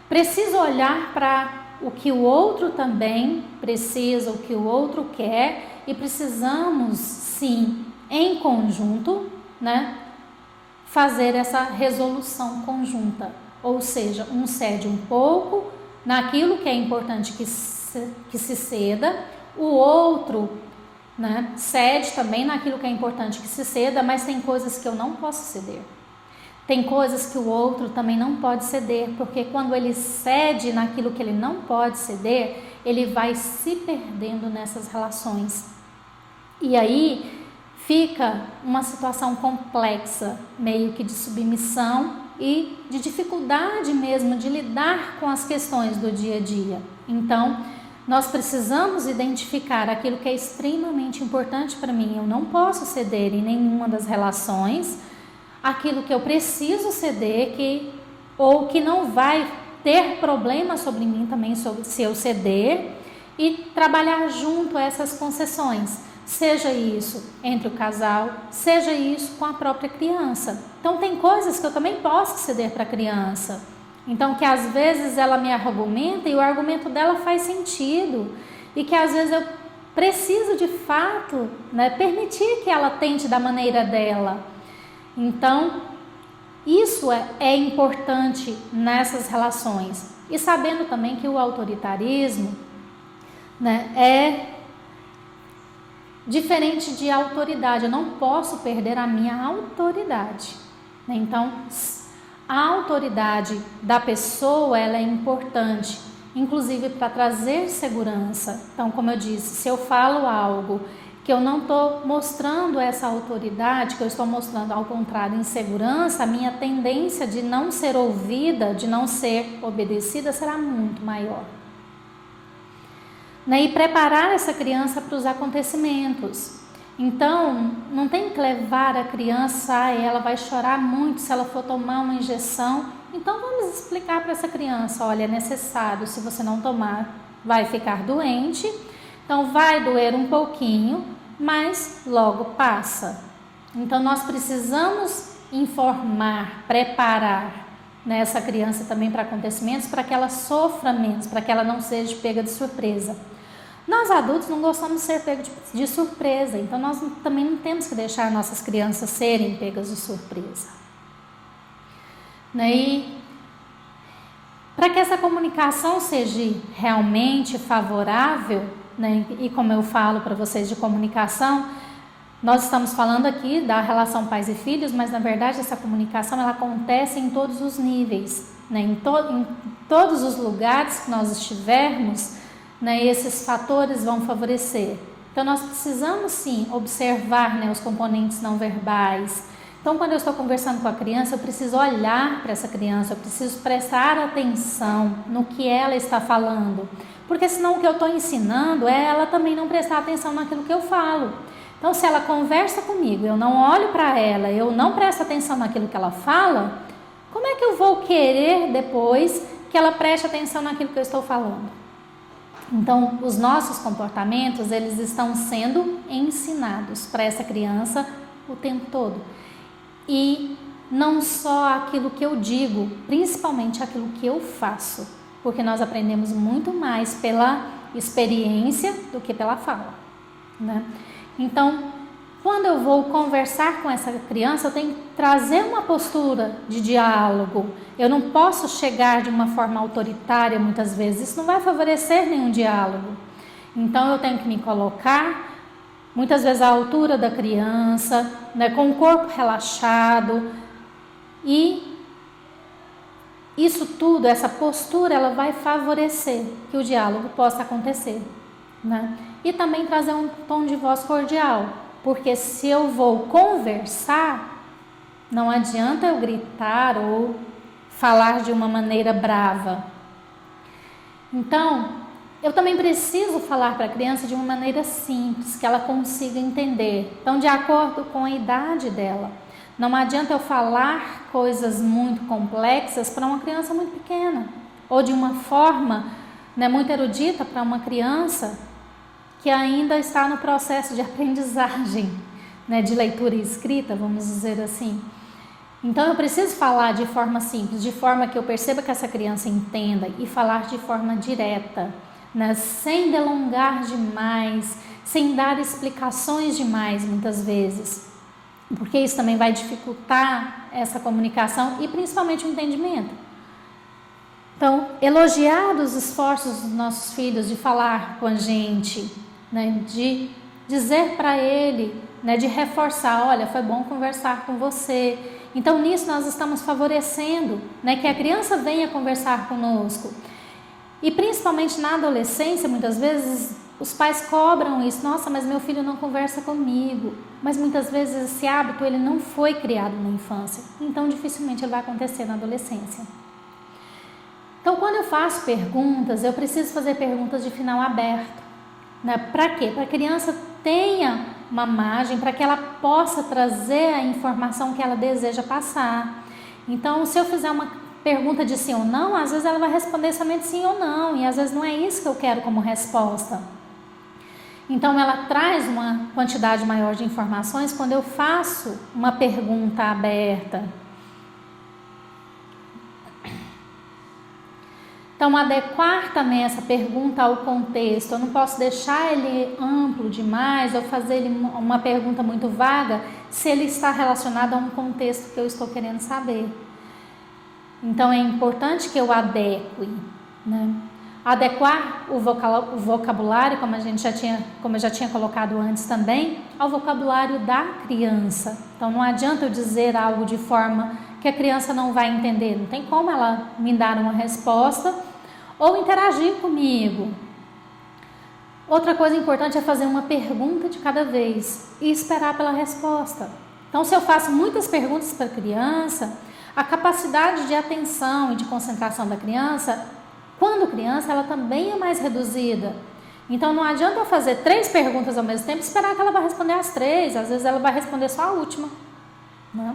Preciso olhar para o que o outro também precisa, o que o outro quer. E precisamos, sim, em conjunto, né, fazer essa resolução conjunta. Ou seja, um cede um pouco naquilo que é importante que se ceda, o outro, né, cede também naquilo que é importante que se ceda, mas tem coisas que eu não posso ceder. Tem coisas que o outro também não pode ceder, porque quando ele cede naquilo que ele não pode ceder, ele vai se perdendo nessas relações. E aí fica uma situação complexa, meio que de submissão e de dificuldade mesmo de lidar com as questões do dia a dia. Então, nós precisamos identificar aquilo que é extremamente importante para mim. Eu não posso ceder em nenhuma das relações, aquilo que eu preciso ceder, ou que não vai ter problema sobre mim também se eu ceder, e trabalhar junto a essas concessões, seja isso entre o casal, seja isso com a própria criança. Então tem coisas que eu também posso ceder para a criança, então que às vezes ela me argumenta e o argumento dela faz sentido, e que às vezes eu preciso de fato, né, permitir que ela tente da maneira dela. Então, isso é importante nessas relações. E sabendo também que o autoritarismo, né, é diferente de autoridade. Eu não posso perder a minha autoridade, né? Então, a autoridade da pessoa, ela é importante, inclusive para trazer segurança. Então, como eu disse, se eu falo algo que eu não estou mostrando essa autoridade, que eu estou mostrando ao contrário insegurança, a minha tendência de não ser ouvida, de não ser obedecida será muito maior. E preparar essa criança para os acontecimentos. Então, não tem que levar a criança, ela vai chorar muito se ela for tomar uma injeção. Então, vamos explicar para essa criança, olha, é necessário, se você não tomar, vai ficar doente. Então, vai doer um pouquinho, mas logo passa. Então, nós precisamos informar, preparar, né, essa criança também para acontecimentos, para que ela sofra menos, para que ela não seja pega de surpresa. Nós adultos não gostamos de ser pegos de surpresa, então nós também não temos que deixar nossas crianças serem pegas de surpresa. E para que essa comunicação seja realmente favorável, né, e como eu falo para vocês de comunicação, nós estamos falando aqui da relação pais e filhos, mas na verdade essa comunicação ela acontece em todos os níveis, né, em todos os lugares que nós estivermos, né, esses fatores vão favorecer. Então nós precisamos sim observar, né, os componentes não verbais. Então quando eu estou conversando com a criança, eu preciso olhar para essa criança, eu preciso prestar atenção no que ela está falando, porque senão o que eu estou ensinando é ela também não prestar atenção naquilo que eu falo. Então se ela conversa comigo, eu não olho para ela, eu não presto atenção naquilo que ela fala, como é que eu vou querer depois que ela preste atenção naquilo que eu estou falando? Então, os nossos comportamentos, eles estão sendo ensinados para essa criança o tempo todo. E não só aquilo que eu digo, principalmente aquilo que eu faço, porque nós aprendemos muito mais pela experiência do que pela fala, né? Então, quando eu vou conversar com essa criança, eu tenho que trazer uma postura de diálogo. Eu não posso chegar de uma forma autoritária muitas vezes, isso não vai favorecer nenhum diálogo. Então eu tenho que me colocar muitas vezes a altura da criança, né, com o corpo relaxado, e isso tudo, essa postura, ela vai favorecer que o diálogo possa acontecer, né? E também trazer um tom de voz cordial, porque se eu vou conversar, não adianta eu gritar ou falar de uma maneira brava. Então, eu também preciso falar para a criança de uma maneira simples, que ela consiga entender. Então, de acordo com a idade dela. Não adianta eu falar coisas muito complexas para uma criança muito pequena, ou de uma forma, né, muito erudita para uma criança que ainda está no processo de aprendizagem, né, de leitura e escrita, vamos dizer assim. Então eu preciso falar de forma simples, de forma que eu perceba que essa criança entenda, e falar de forma direta, né, sem delongar demais, sem dar explicações demais muitas vezes, porque isso também vai dificultar essa comunicação e principalmente o entendimento. Então, elogiar os esforços dos nossos filhos de falar com a gente, né, de dizer para ele, né, de reforçar, olha, foi bom conversar com você. Então, nisso nós estamos favorecendo, né, que a criança venha conversar conosco. E principalmente na adolescência, muitas vezes os pais cobram isso. Nossa, mas meu filho não conversa comigo. Mas muitas vezes esse hábito ele não foi criado na infância. Então dificilmente ele vai acontecer na adolescência. Então quando eu faço perguntas, eu preciso fazer perguntas de final aberto, né? Para quê? Para a criança tenha uma margem, para que ela possa trazer a informação que ela deseja passar. Então se eu fizer uma pergunta de sim ou não, às vezes ela vai responder somente sim ou não, e às vezes não é isso que eu quero como resposta. Então ela traz uma quantidade maior de informações quando eu faço uma pergunta aberta. Então adequar também essa pergunta ao contexto. Eu não posso deixar ele amplo demais ou fazer ele uma pergunta muito vaga se ele está relacionado a um contexto que eu estou querendo saber. Então é importante que eu adeque, né? Adequar o vocabulário, como eu já tinha colocado antes também, ao vocabulário da criança. Então não adianta eu dizer algo de forma que a criança não vai entender. Não tem como ela me dar uma resposta ou interagir comigo. Outra coisa importante é fazer uma pergunta de cada vez e esperar pela resposta. Então se eu faço muitas perguntas para a criança, a capacidade de atenção e de concentração da criança, quando criança, ela também é mais reduzida. Então não adianta eu fazer 3 perguntas ao mesmo tempo e esperar que ela vai responder as 3, às vezes ela vai responder só a última, né?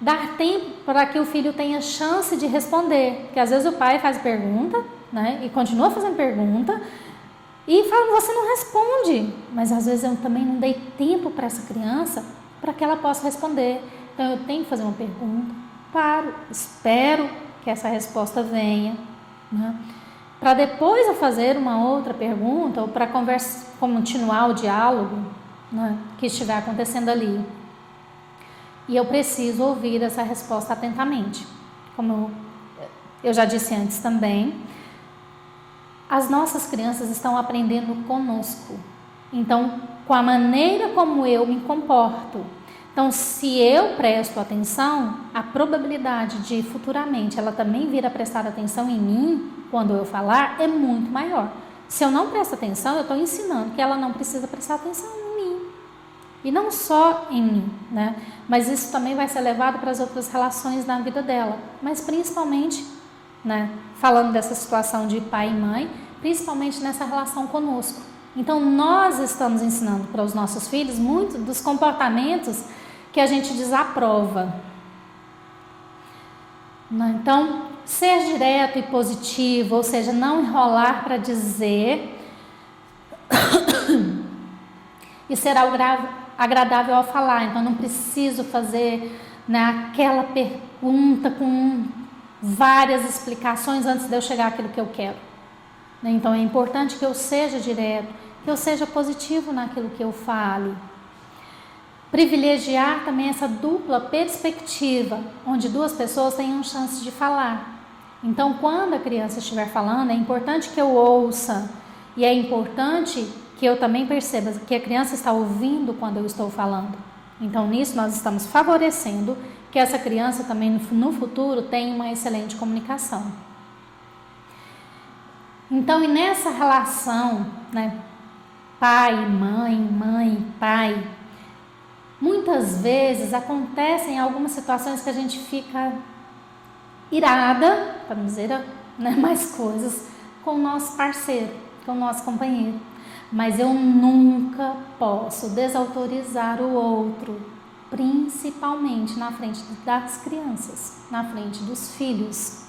Dar tempo para que o filho tenha chance de responder, porque às vezes o pai faz pergunta, né, e continua fazendo pergunta, e fala, você não responde, mas às vezes eu também não dei tempo para essa criança para que ela possa responder. Então eu tenho que fazer uma pergunta, paro, espero que essa resposta venha, né? Para depois eu fazer uma outra pergunta ou para continuar o diálogo, né, que estiver acontecendo ali. E eu preciso ouvir essa resposta atentamente. Como eu já disse antes também, as nossas crianças estão aprendendo conosco. Então, com a maneira como eu me comporto. Então, se eu presto atenção, a probabilidade de futuramente ela também vir a prestar atenção em mim, quando eu falar, é muito maior. Se eu não presto atenção, eu estou ensinando que ela não precisa prestar atenção em mim. E não só em mim, né? Mas isso também vai ser levado para as outras relações na vida dela. Mas principalmente, né, falando dessa situação de pai e mãe, principalmente nessa relação conosco. Então, nós estamos ensinando para os nossos filhos muito dos comportamentos que a gente desaprova. Então, ser direto e positivo, ou seja, não enrolar para dizer e ser agradável ao falar. Então, não preciso fazer, né, aquela pergunta com várias explicações antes de eu chegar àquilo que eu quero. Então, é importante que eu seja direto, que eu seja positivo naquilo que eu fale. Privilegiar também essa dupla perspectiva, onde 2 pessoas tenham chance de falar. Então, quando a criança estiver falando, é importante que eu ouça, e é importante que eu também perceba que a criança está ouvindo quando eu estou falando. Então, nisso nós estamos favorecendo que essa criança também no futuro tenha uma excelente comunicação. Então, e nessa relação, né, pai, mãe, pai, muitas vezes acontecem algumas situações que a gente fica irada, para não dizer, né, mais coisas, com o nosso parceiro, com o nosso companheiro. Mas eu nunca posso desautorizar o outro, principalmente na frente das crianças, na frente dos filhos.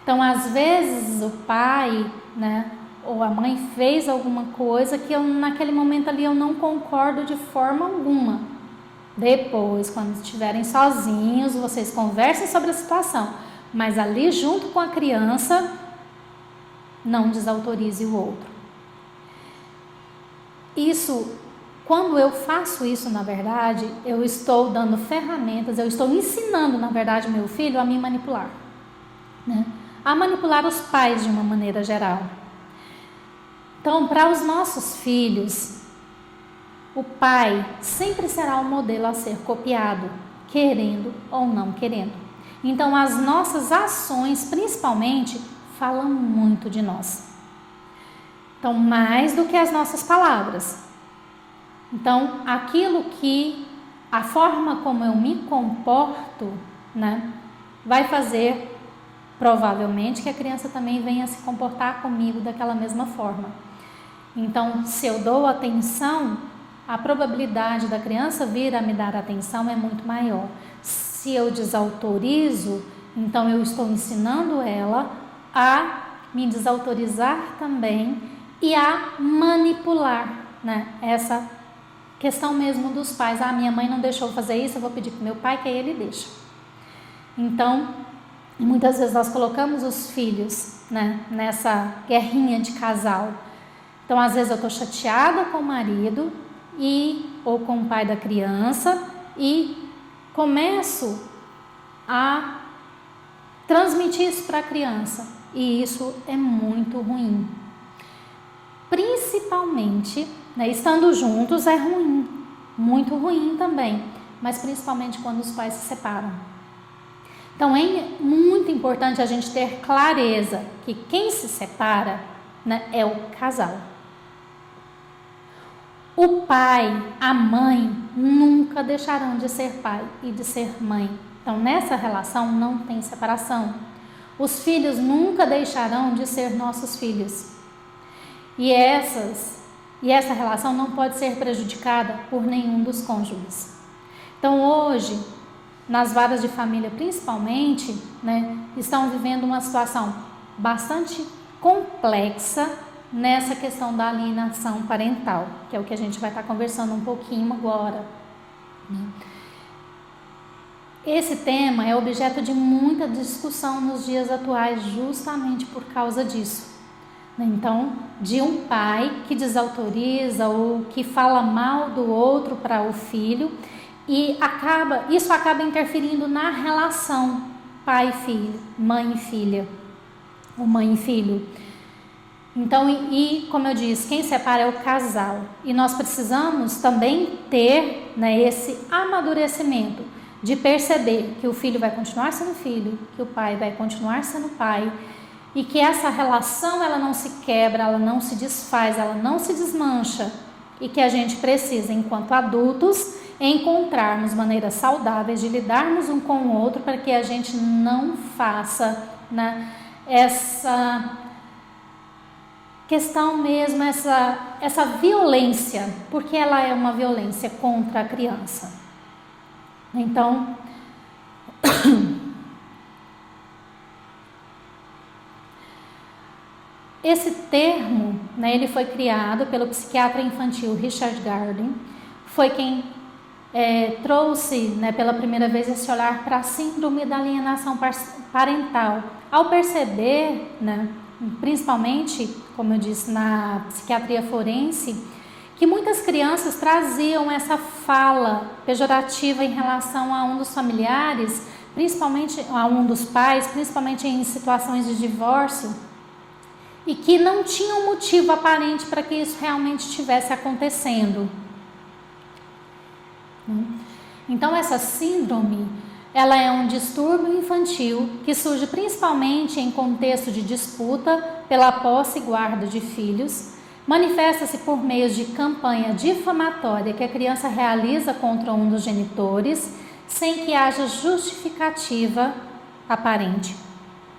Então, às vezes, o pai, né, ou a mãe fez alguma coisa que eu, naquele momento ali, eu não concordo de forma alguma. Depois, quando estiverem sozinhos, vocês conversem sobre a situação, mas ali junto com a criança, não desautorize o outro. Isso, quando eu faço isso, na verdade, eu estou dando ferramentas, eu estou ensinando, na verdade, meu filho a me manipular, né? A manipular os pais de uma maneira geral. Então, para os nossos filhos, o pai sempre será um modelo a ser copiado, querendo ou não querendo. Então, as nossas ações, principalmente, falam muito de nós. Então, mais do que as nossas palavras. Então, a forma como eu me comporto, né, vai fazer, provavelmente, que a criança também venha se comportar comigo daquela mesma forma. Então, se eu dou atenção, a probabilidade da criança vir a me dar atenção é muito maior. Se eu desautorizo, então eu estou ensinando ela a me desautorizar também e a manipular, né? Essa questão mesmo dos pais. Minha mãe não deixou fazer isso, eu vou pedir para meu pai que aí ele deixa. Então, muitas vezes nós colocamos os filhos, né, nessa guerrinha de casal. Então, às vezes eu estou chateada com o marido ou com o pai da criança e começo a transmitir isso para a criança. E isso é muito ruim. Principalmente, né, estando juntos é ruim, muito ruim também, mas principalmente quando os pais se separam. Então é muito importante a gente ter clareza que quem se separa, né, é o casal. O pai, a mãe nunca deixarão de ser pai e de ser mãe. Então nessa relação não tem separação. Os filhos nunca deixarão de ser nossos filhos. E essa relação não pode ser prejudicada por nenhum dos cônjuges. Então hoje, nas varas de família principalmente, né, estão vivendo uma situação bastante complexa nessa questão da alienação parental, que é o que a gente vai estar conversando um pouquinho agora, né? Esse tema é objeto de muita discussão nos dias atuais, justamente por causa disso. Então, de um pai que desautoriza ou que fala mal do outro para o filho e isso acaba interferindo na relação pai e filho, mãe e filha, ou mãe e filho. Então, como eu disse, quem separa é o casal. E nós precisamos também ter, né, esse amadurecimento de perceber que o filho vai continuar sendo filho, que o pai vai continuar sendo pai, e que essa relação ela não se quebra, ela não se desfaz, ela não se desmancha, e que a gente precisa, enquanto adultos, encontrarmos maneiras saudáveis de lidarmos um com o outro para que a gente não faça, né, essa questão mesmo, essa violência, porque ela é uma violência contra a criança. Então, esse termo, né, ele foi criado pelo psiquiatra infantil Richard Garden, foi quem trouxe, né, pela primeira vez esse olhar para a síndrome da alienação parental, ao perceber, né, principalmente, como eu disse, na psiquiatria forense, que muitas crianças traziam essa fala pejorativa em relação a um dos familiares, principalmente a um dos pais, principalmente em situações de divórcio, e que não tinha um motivo aparente para que isso realmente estivesse acontecendo. Então essa síndrome, ela é um distúrbio infantil que surge principalmente em contexto de disputa pela posse e guarda de filhos. Manifesta-se por meio de campanha difamatória que a criança realiza contra um dos genitores, sem que haja justificativa aparente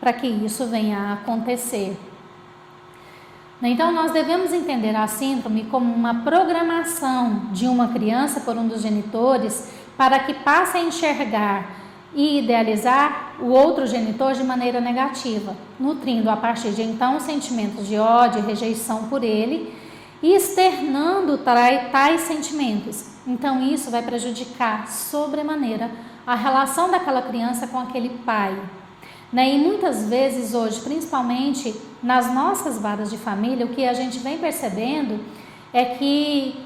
para que isso venha a acontecer. Então, nós devemos entender a síndrome como uma programação de uma criança por um dos genitores para que passe a enxergar e idealizar o outro genitor de maneira negativa, nutrindo a partir de então sentimentos de ódio e rejeição por ele e externando tais sentimentos. Então isso vai prejudicar sobremaneira a relação daquela criança com aquele pai. E muitas vezes hoje, principalmente nas nossas varas de família, o que a gente vem percebendo é que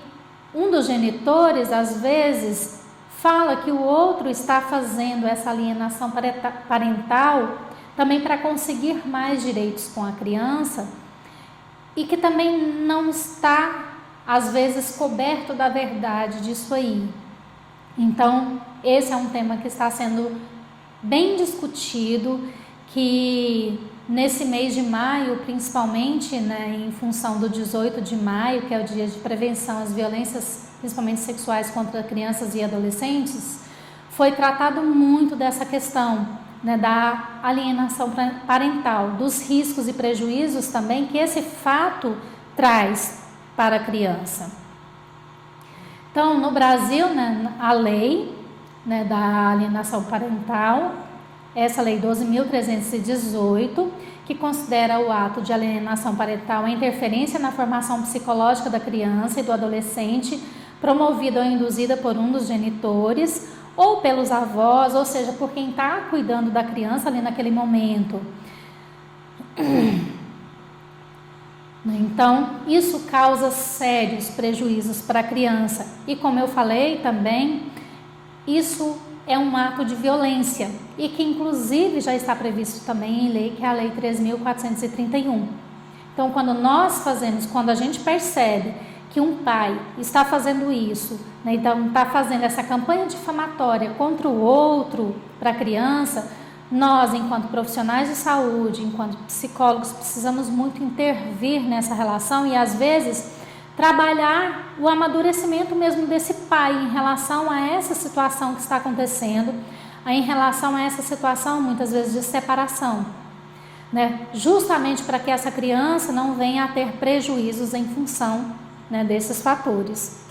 um dos genitores às vezes fala que o outro está fazendo essa alienação parental também para conseguir mais direitos com a criança e que também não está, às vezes, coberto da verdade disso aí. Então, esse é um tema que está sendo bem discutido, que nesse mês de maio, principalmente, em função do 18 de maio, que é o dia de prevenção às violências, principalmente sexuais contra crianças e adolescentes, foi tratado muito dessa questão, da alienação parental, dos riscos e prejuízos também que esse fato traz para a criança. Então, no Brasil, a lei da alienação parental, essa lei 12.318, que considera o ato de alienação parental a interferência na formação psicológica da criança e do adolescente, promovida ou induzida por um dos genitores ou pelos avós, ou seja, por quem está cuidando da criança ali naquele momento. Então, isso causa sérios prejuízos para a criança. E como eu falei também, isso é um ato de violência e que inclusive já está previsto também em lei, que é a Lei 3.431. Então, quando a gente percebe que um pai está fazendo isso, então está fazendo essa campanha difamatória contra o outro para a criança, nós, enquanto profissionais de saúde, enquanto psicólogos, precisamos muito intervir nessa relação e às vezes trabalhar o amadurecimento mesmo desse pai em relação a essa situação que está acontecendo, em relação a essa situação muitas vezes de separação, justamente para que essa criança não venha a ter prejuízos em função desses fatores.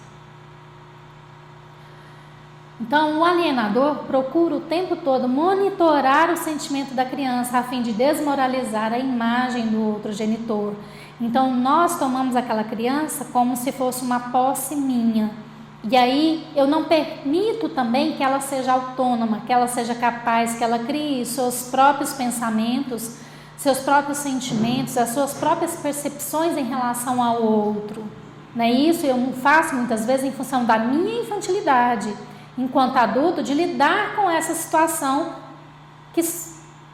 Então, o alienador procura o tempo todo monitorar o sentimento da criança a fim de desmoralizar a imagem do outro genitor. Então, nós tomamos aquela criança como se fosse uma posse minha. E aí, eu não permito também que ela seja autônoma, que ela seja capaz, que ela crie seus próprios pensamentos, seus próprios sentimentos, as suas próprias percepções em relação ao outro. Isso eu faço muitas vezes em função da minha infantilidade, enquanto adulto, de lidar com essa situação que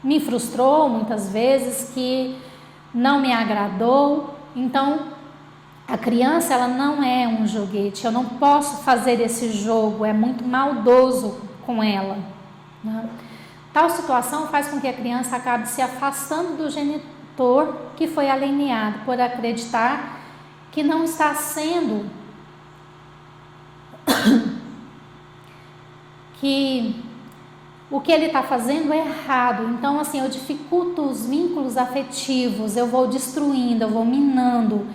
me frustrou muitas vezes, que não me agradou. Então, a criança, ela não é um joguete, eu não posso fazer esse jogo, é muito maldoso com ela. Tal situação faz com que a criança acabe se afastando do genitor que foi alienaado, por acreditar que não está sendo que o que ele está fazendo é errado. Então, assim, eu dificulto os vínculos afetivos, eu vou destruindo, eu vou minando,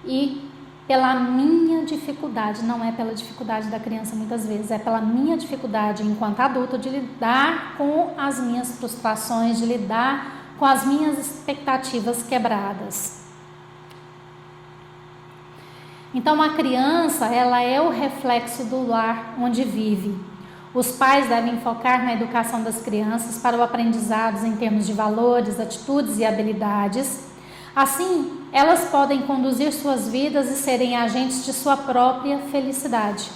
e pela minha dificuldade, não é pela dificuldade da criança muitas vezes, é pela minha dificuldade enquanto adulto de lidar com as minhas frustrações, de lidar com as minhas expectativas quebradas. Então, a criança, ela é o reflexo do lar onde vive. Os pais devem focar na educação das crianças para o aprendizado em termos de valores, atitudes e habilidades. Assim, elas podem conduzir suas vidas e serem agentes de sua própria felicidade.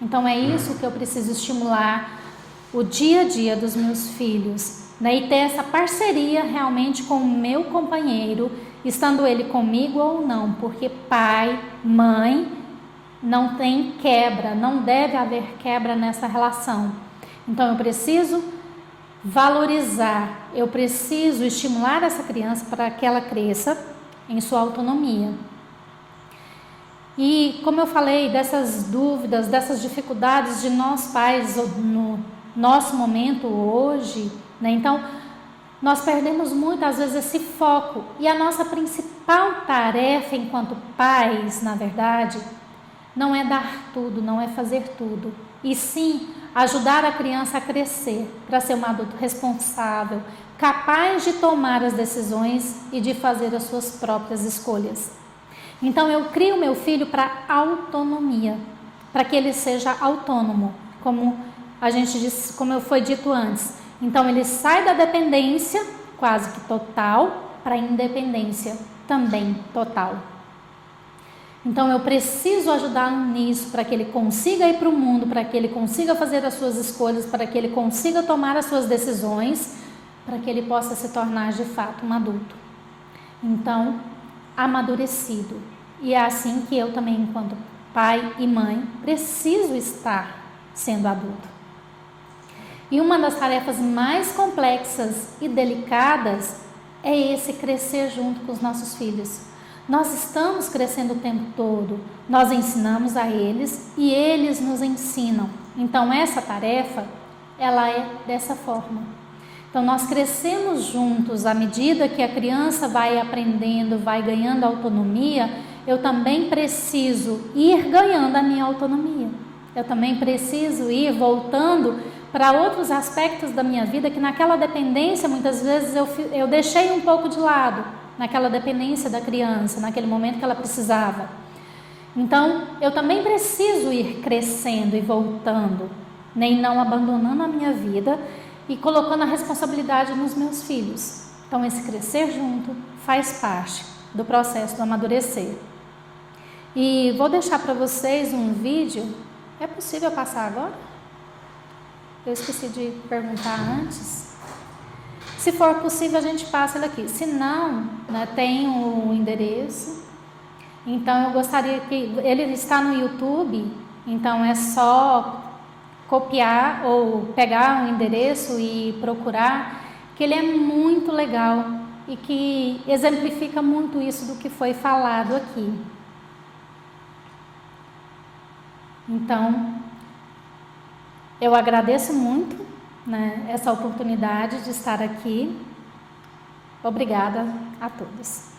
Então, é isso que eu preciso estimular o dia a dia dos meus filhos. né? E ter essa parceria realmente com o meu companheiro, estando ele comigo ou não, porque pai, mãe, não tem quebra, não deve haver quebra nessa relação. Então eu preciso valorizar, eu preciso estimular essa criança para que ela cresça em sua autonomia. E como eu falei, dessas dúvidas, dessas dificuldades de nós pais no nosso momento hoje, né? Então nós perdemos muitas vezes esse foco, e a nossa principal tarefa enquanto pais, na verdade, não é dar tudo, não é fazer tudo, e sim ajudar a criança a crescer para ser um adulto responsável, capaz de tomar as decisões e de fazer as suas próprias escolhas. Então eu crio meu filho para autonomia, para que ele seja autônomo, como a gente disse, como foi dito antes. Então ele sai da dependência quase que total para a independência também total. Então eu preciso ajudá-lo nisso, para que ele consiga ir para o mundo, para que ele consiga fazer as suas escolhas, para que ele consiga tomar as suas decisões, para que ele possa se tornar de fato um adulto. Então, amadurecido. E é assim que eu também, enquanto pai e mãe, preciso estar sendo adulto. E uma das tarefas mais complexas e delicadas é esse crescer junto com os nossos filhos. Nós estamos crescendo o tempo todo, nós ensinamos a eles e eles nos ensinam. Então essa tarefa, ela é dessa forma. Então nós crescemos juntos, à medida que a criança vai aprendendo, vai ganhando autonomia, eu também preciso ir ganhando a minha autonomia. Eu também preciso ir voltando para outros aspectos da minha vida que naquela dependência muitas vezes eu deixei um pouco de lado, naquela dependência da criança, naquele momento que ela precisava. Então eu também preciso ir crescendo e voltando, nem não abandonando a minha vida e colocando a responsabilidade nos meus filhos. Então esse crescer junto faz parte do processo do amadurecer. E vou deixar para vocês um vídeo. É possível passar agora? Eu esqueci de perguntar antes. Se for possível, a gente passa ele aqui. Se não, né, tem o endereço. Então, eu gostaria que... Ele está no YouTube, então é só copiar ou pegar o endereço e procurar, que ele é muito legal e que exemplifica muito isso do que foi falado aqui. Então, eu agradeço muito, né, essa oportunidade de estar aqui. Obrigada a todos.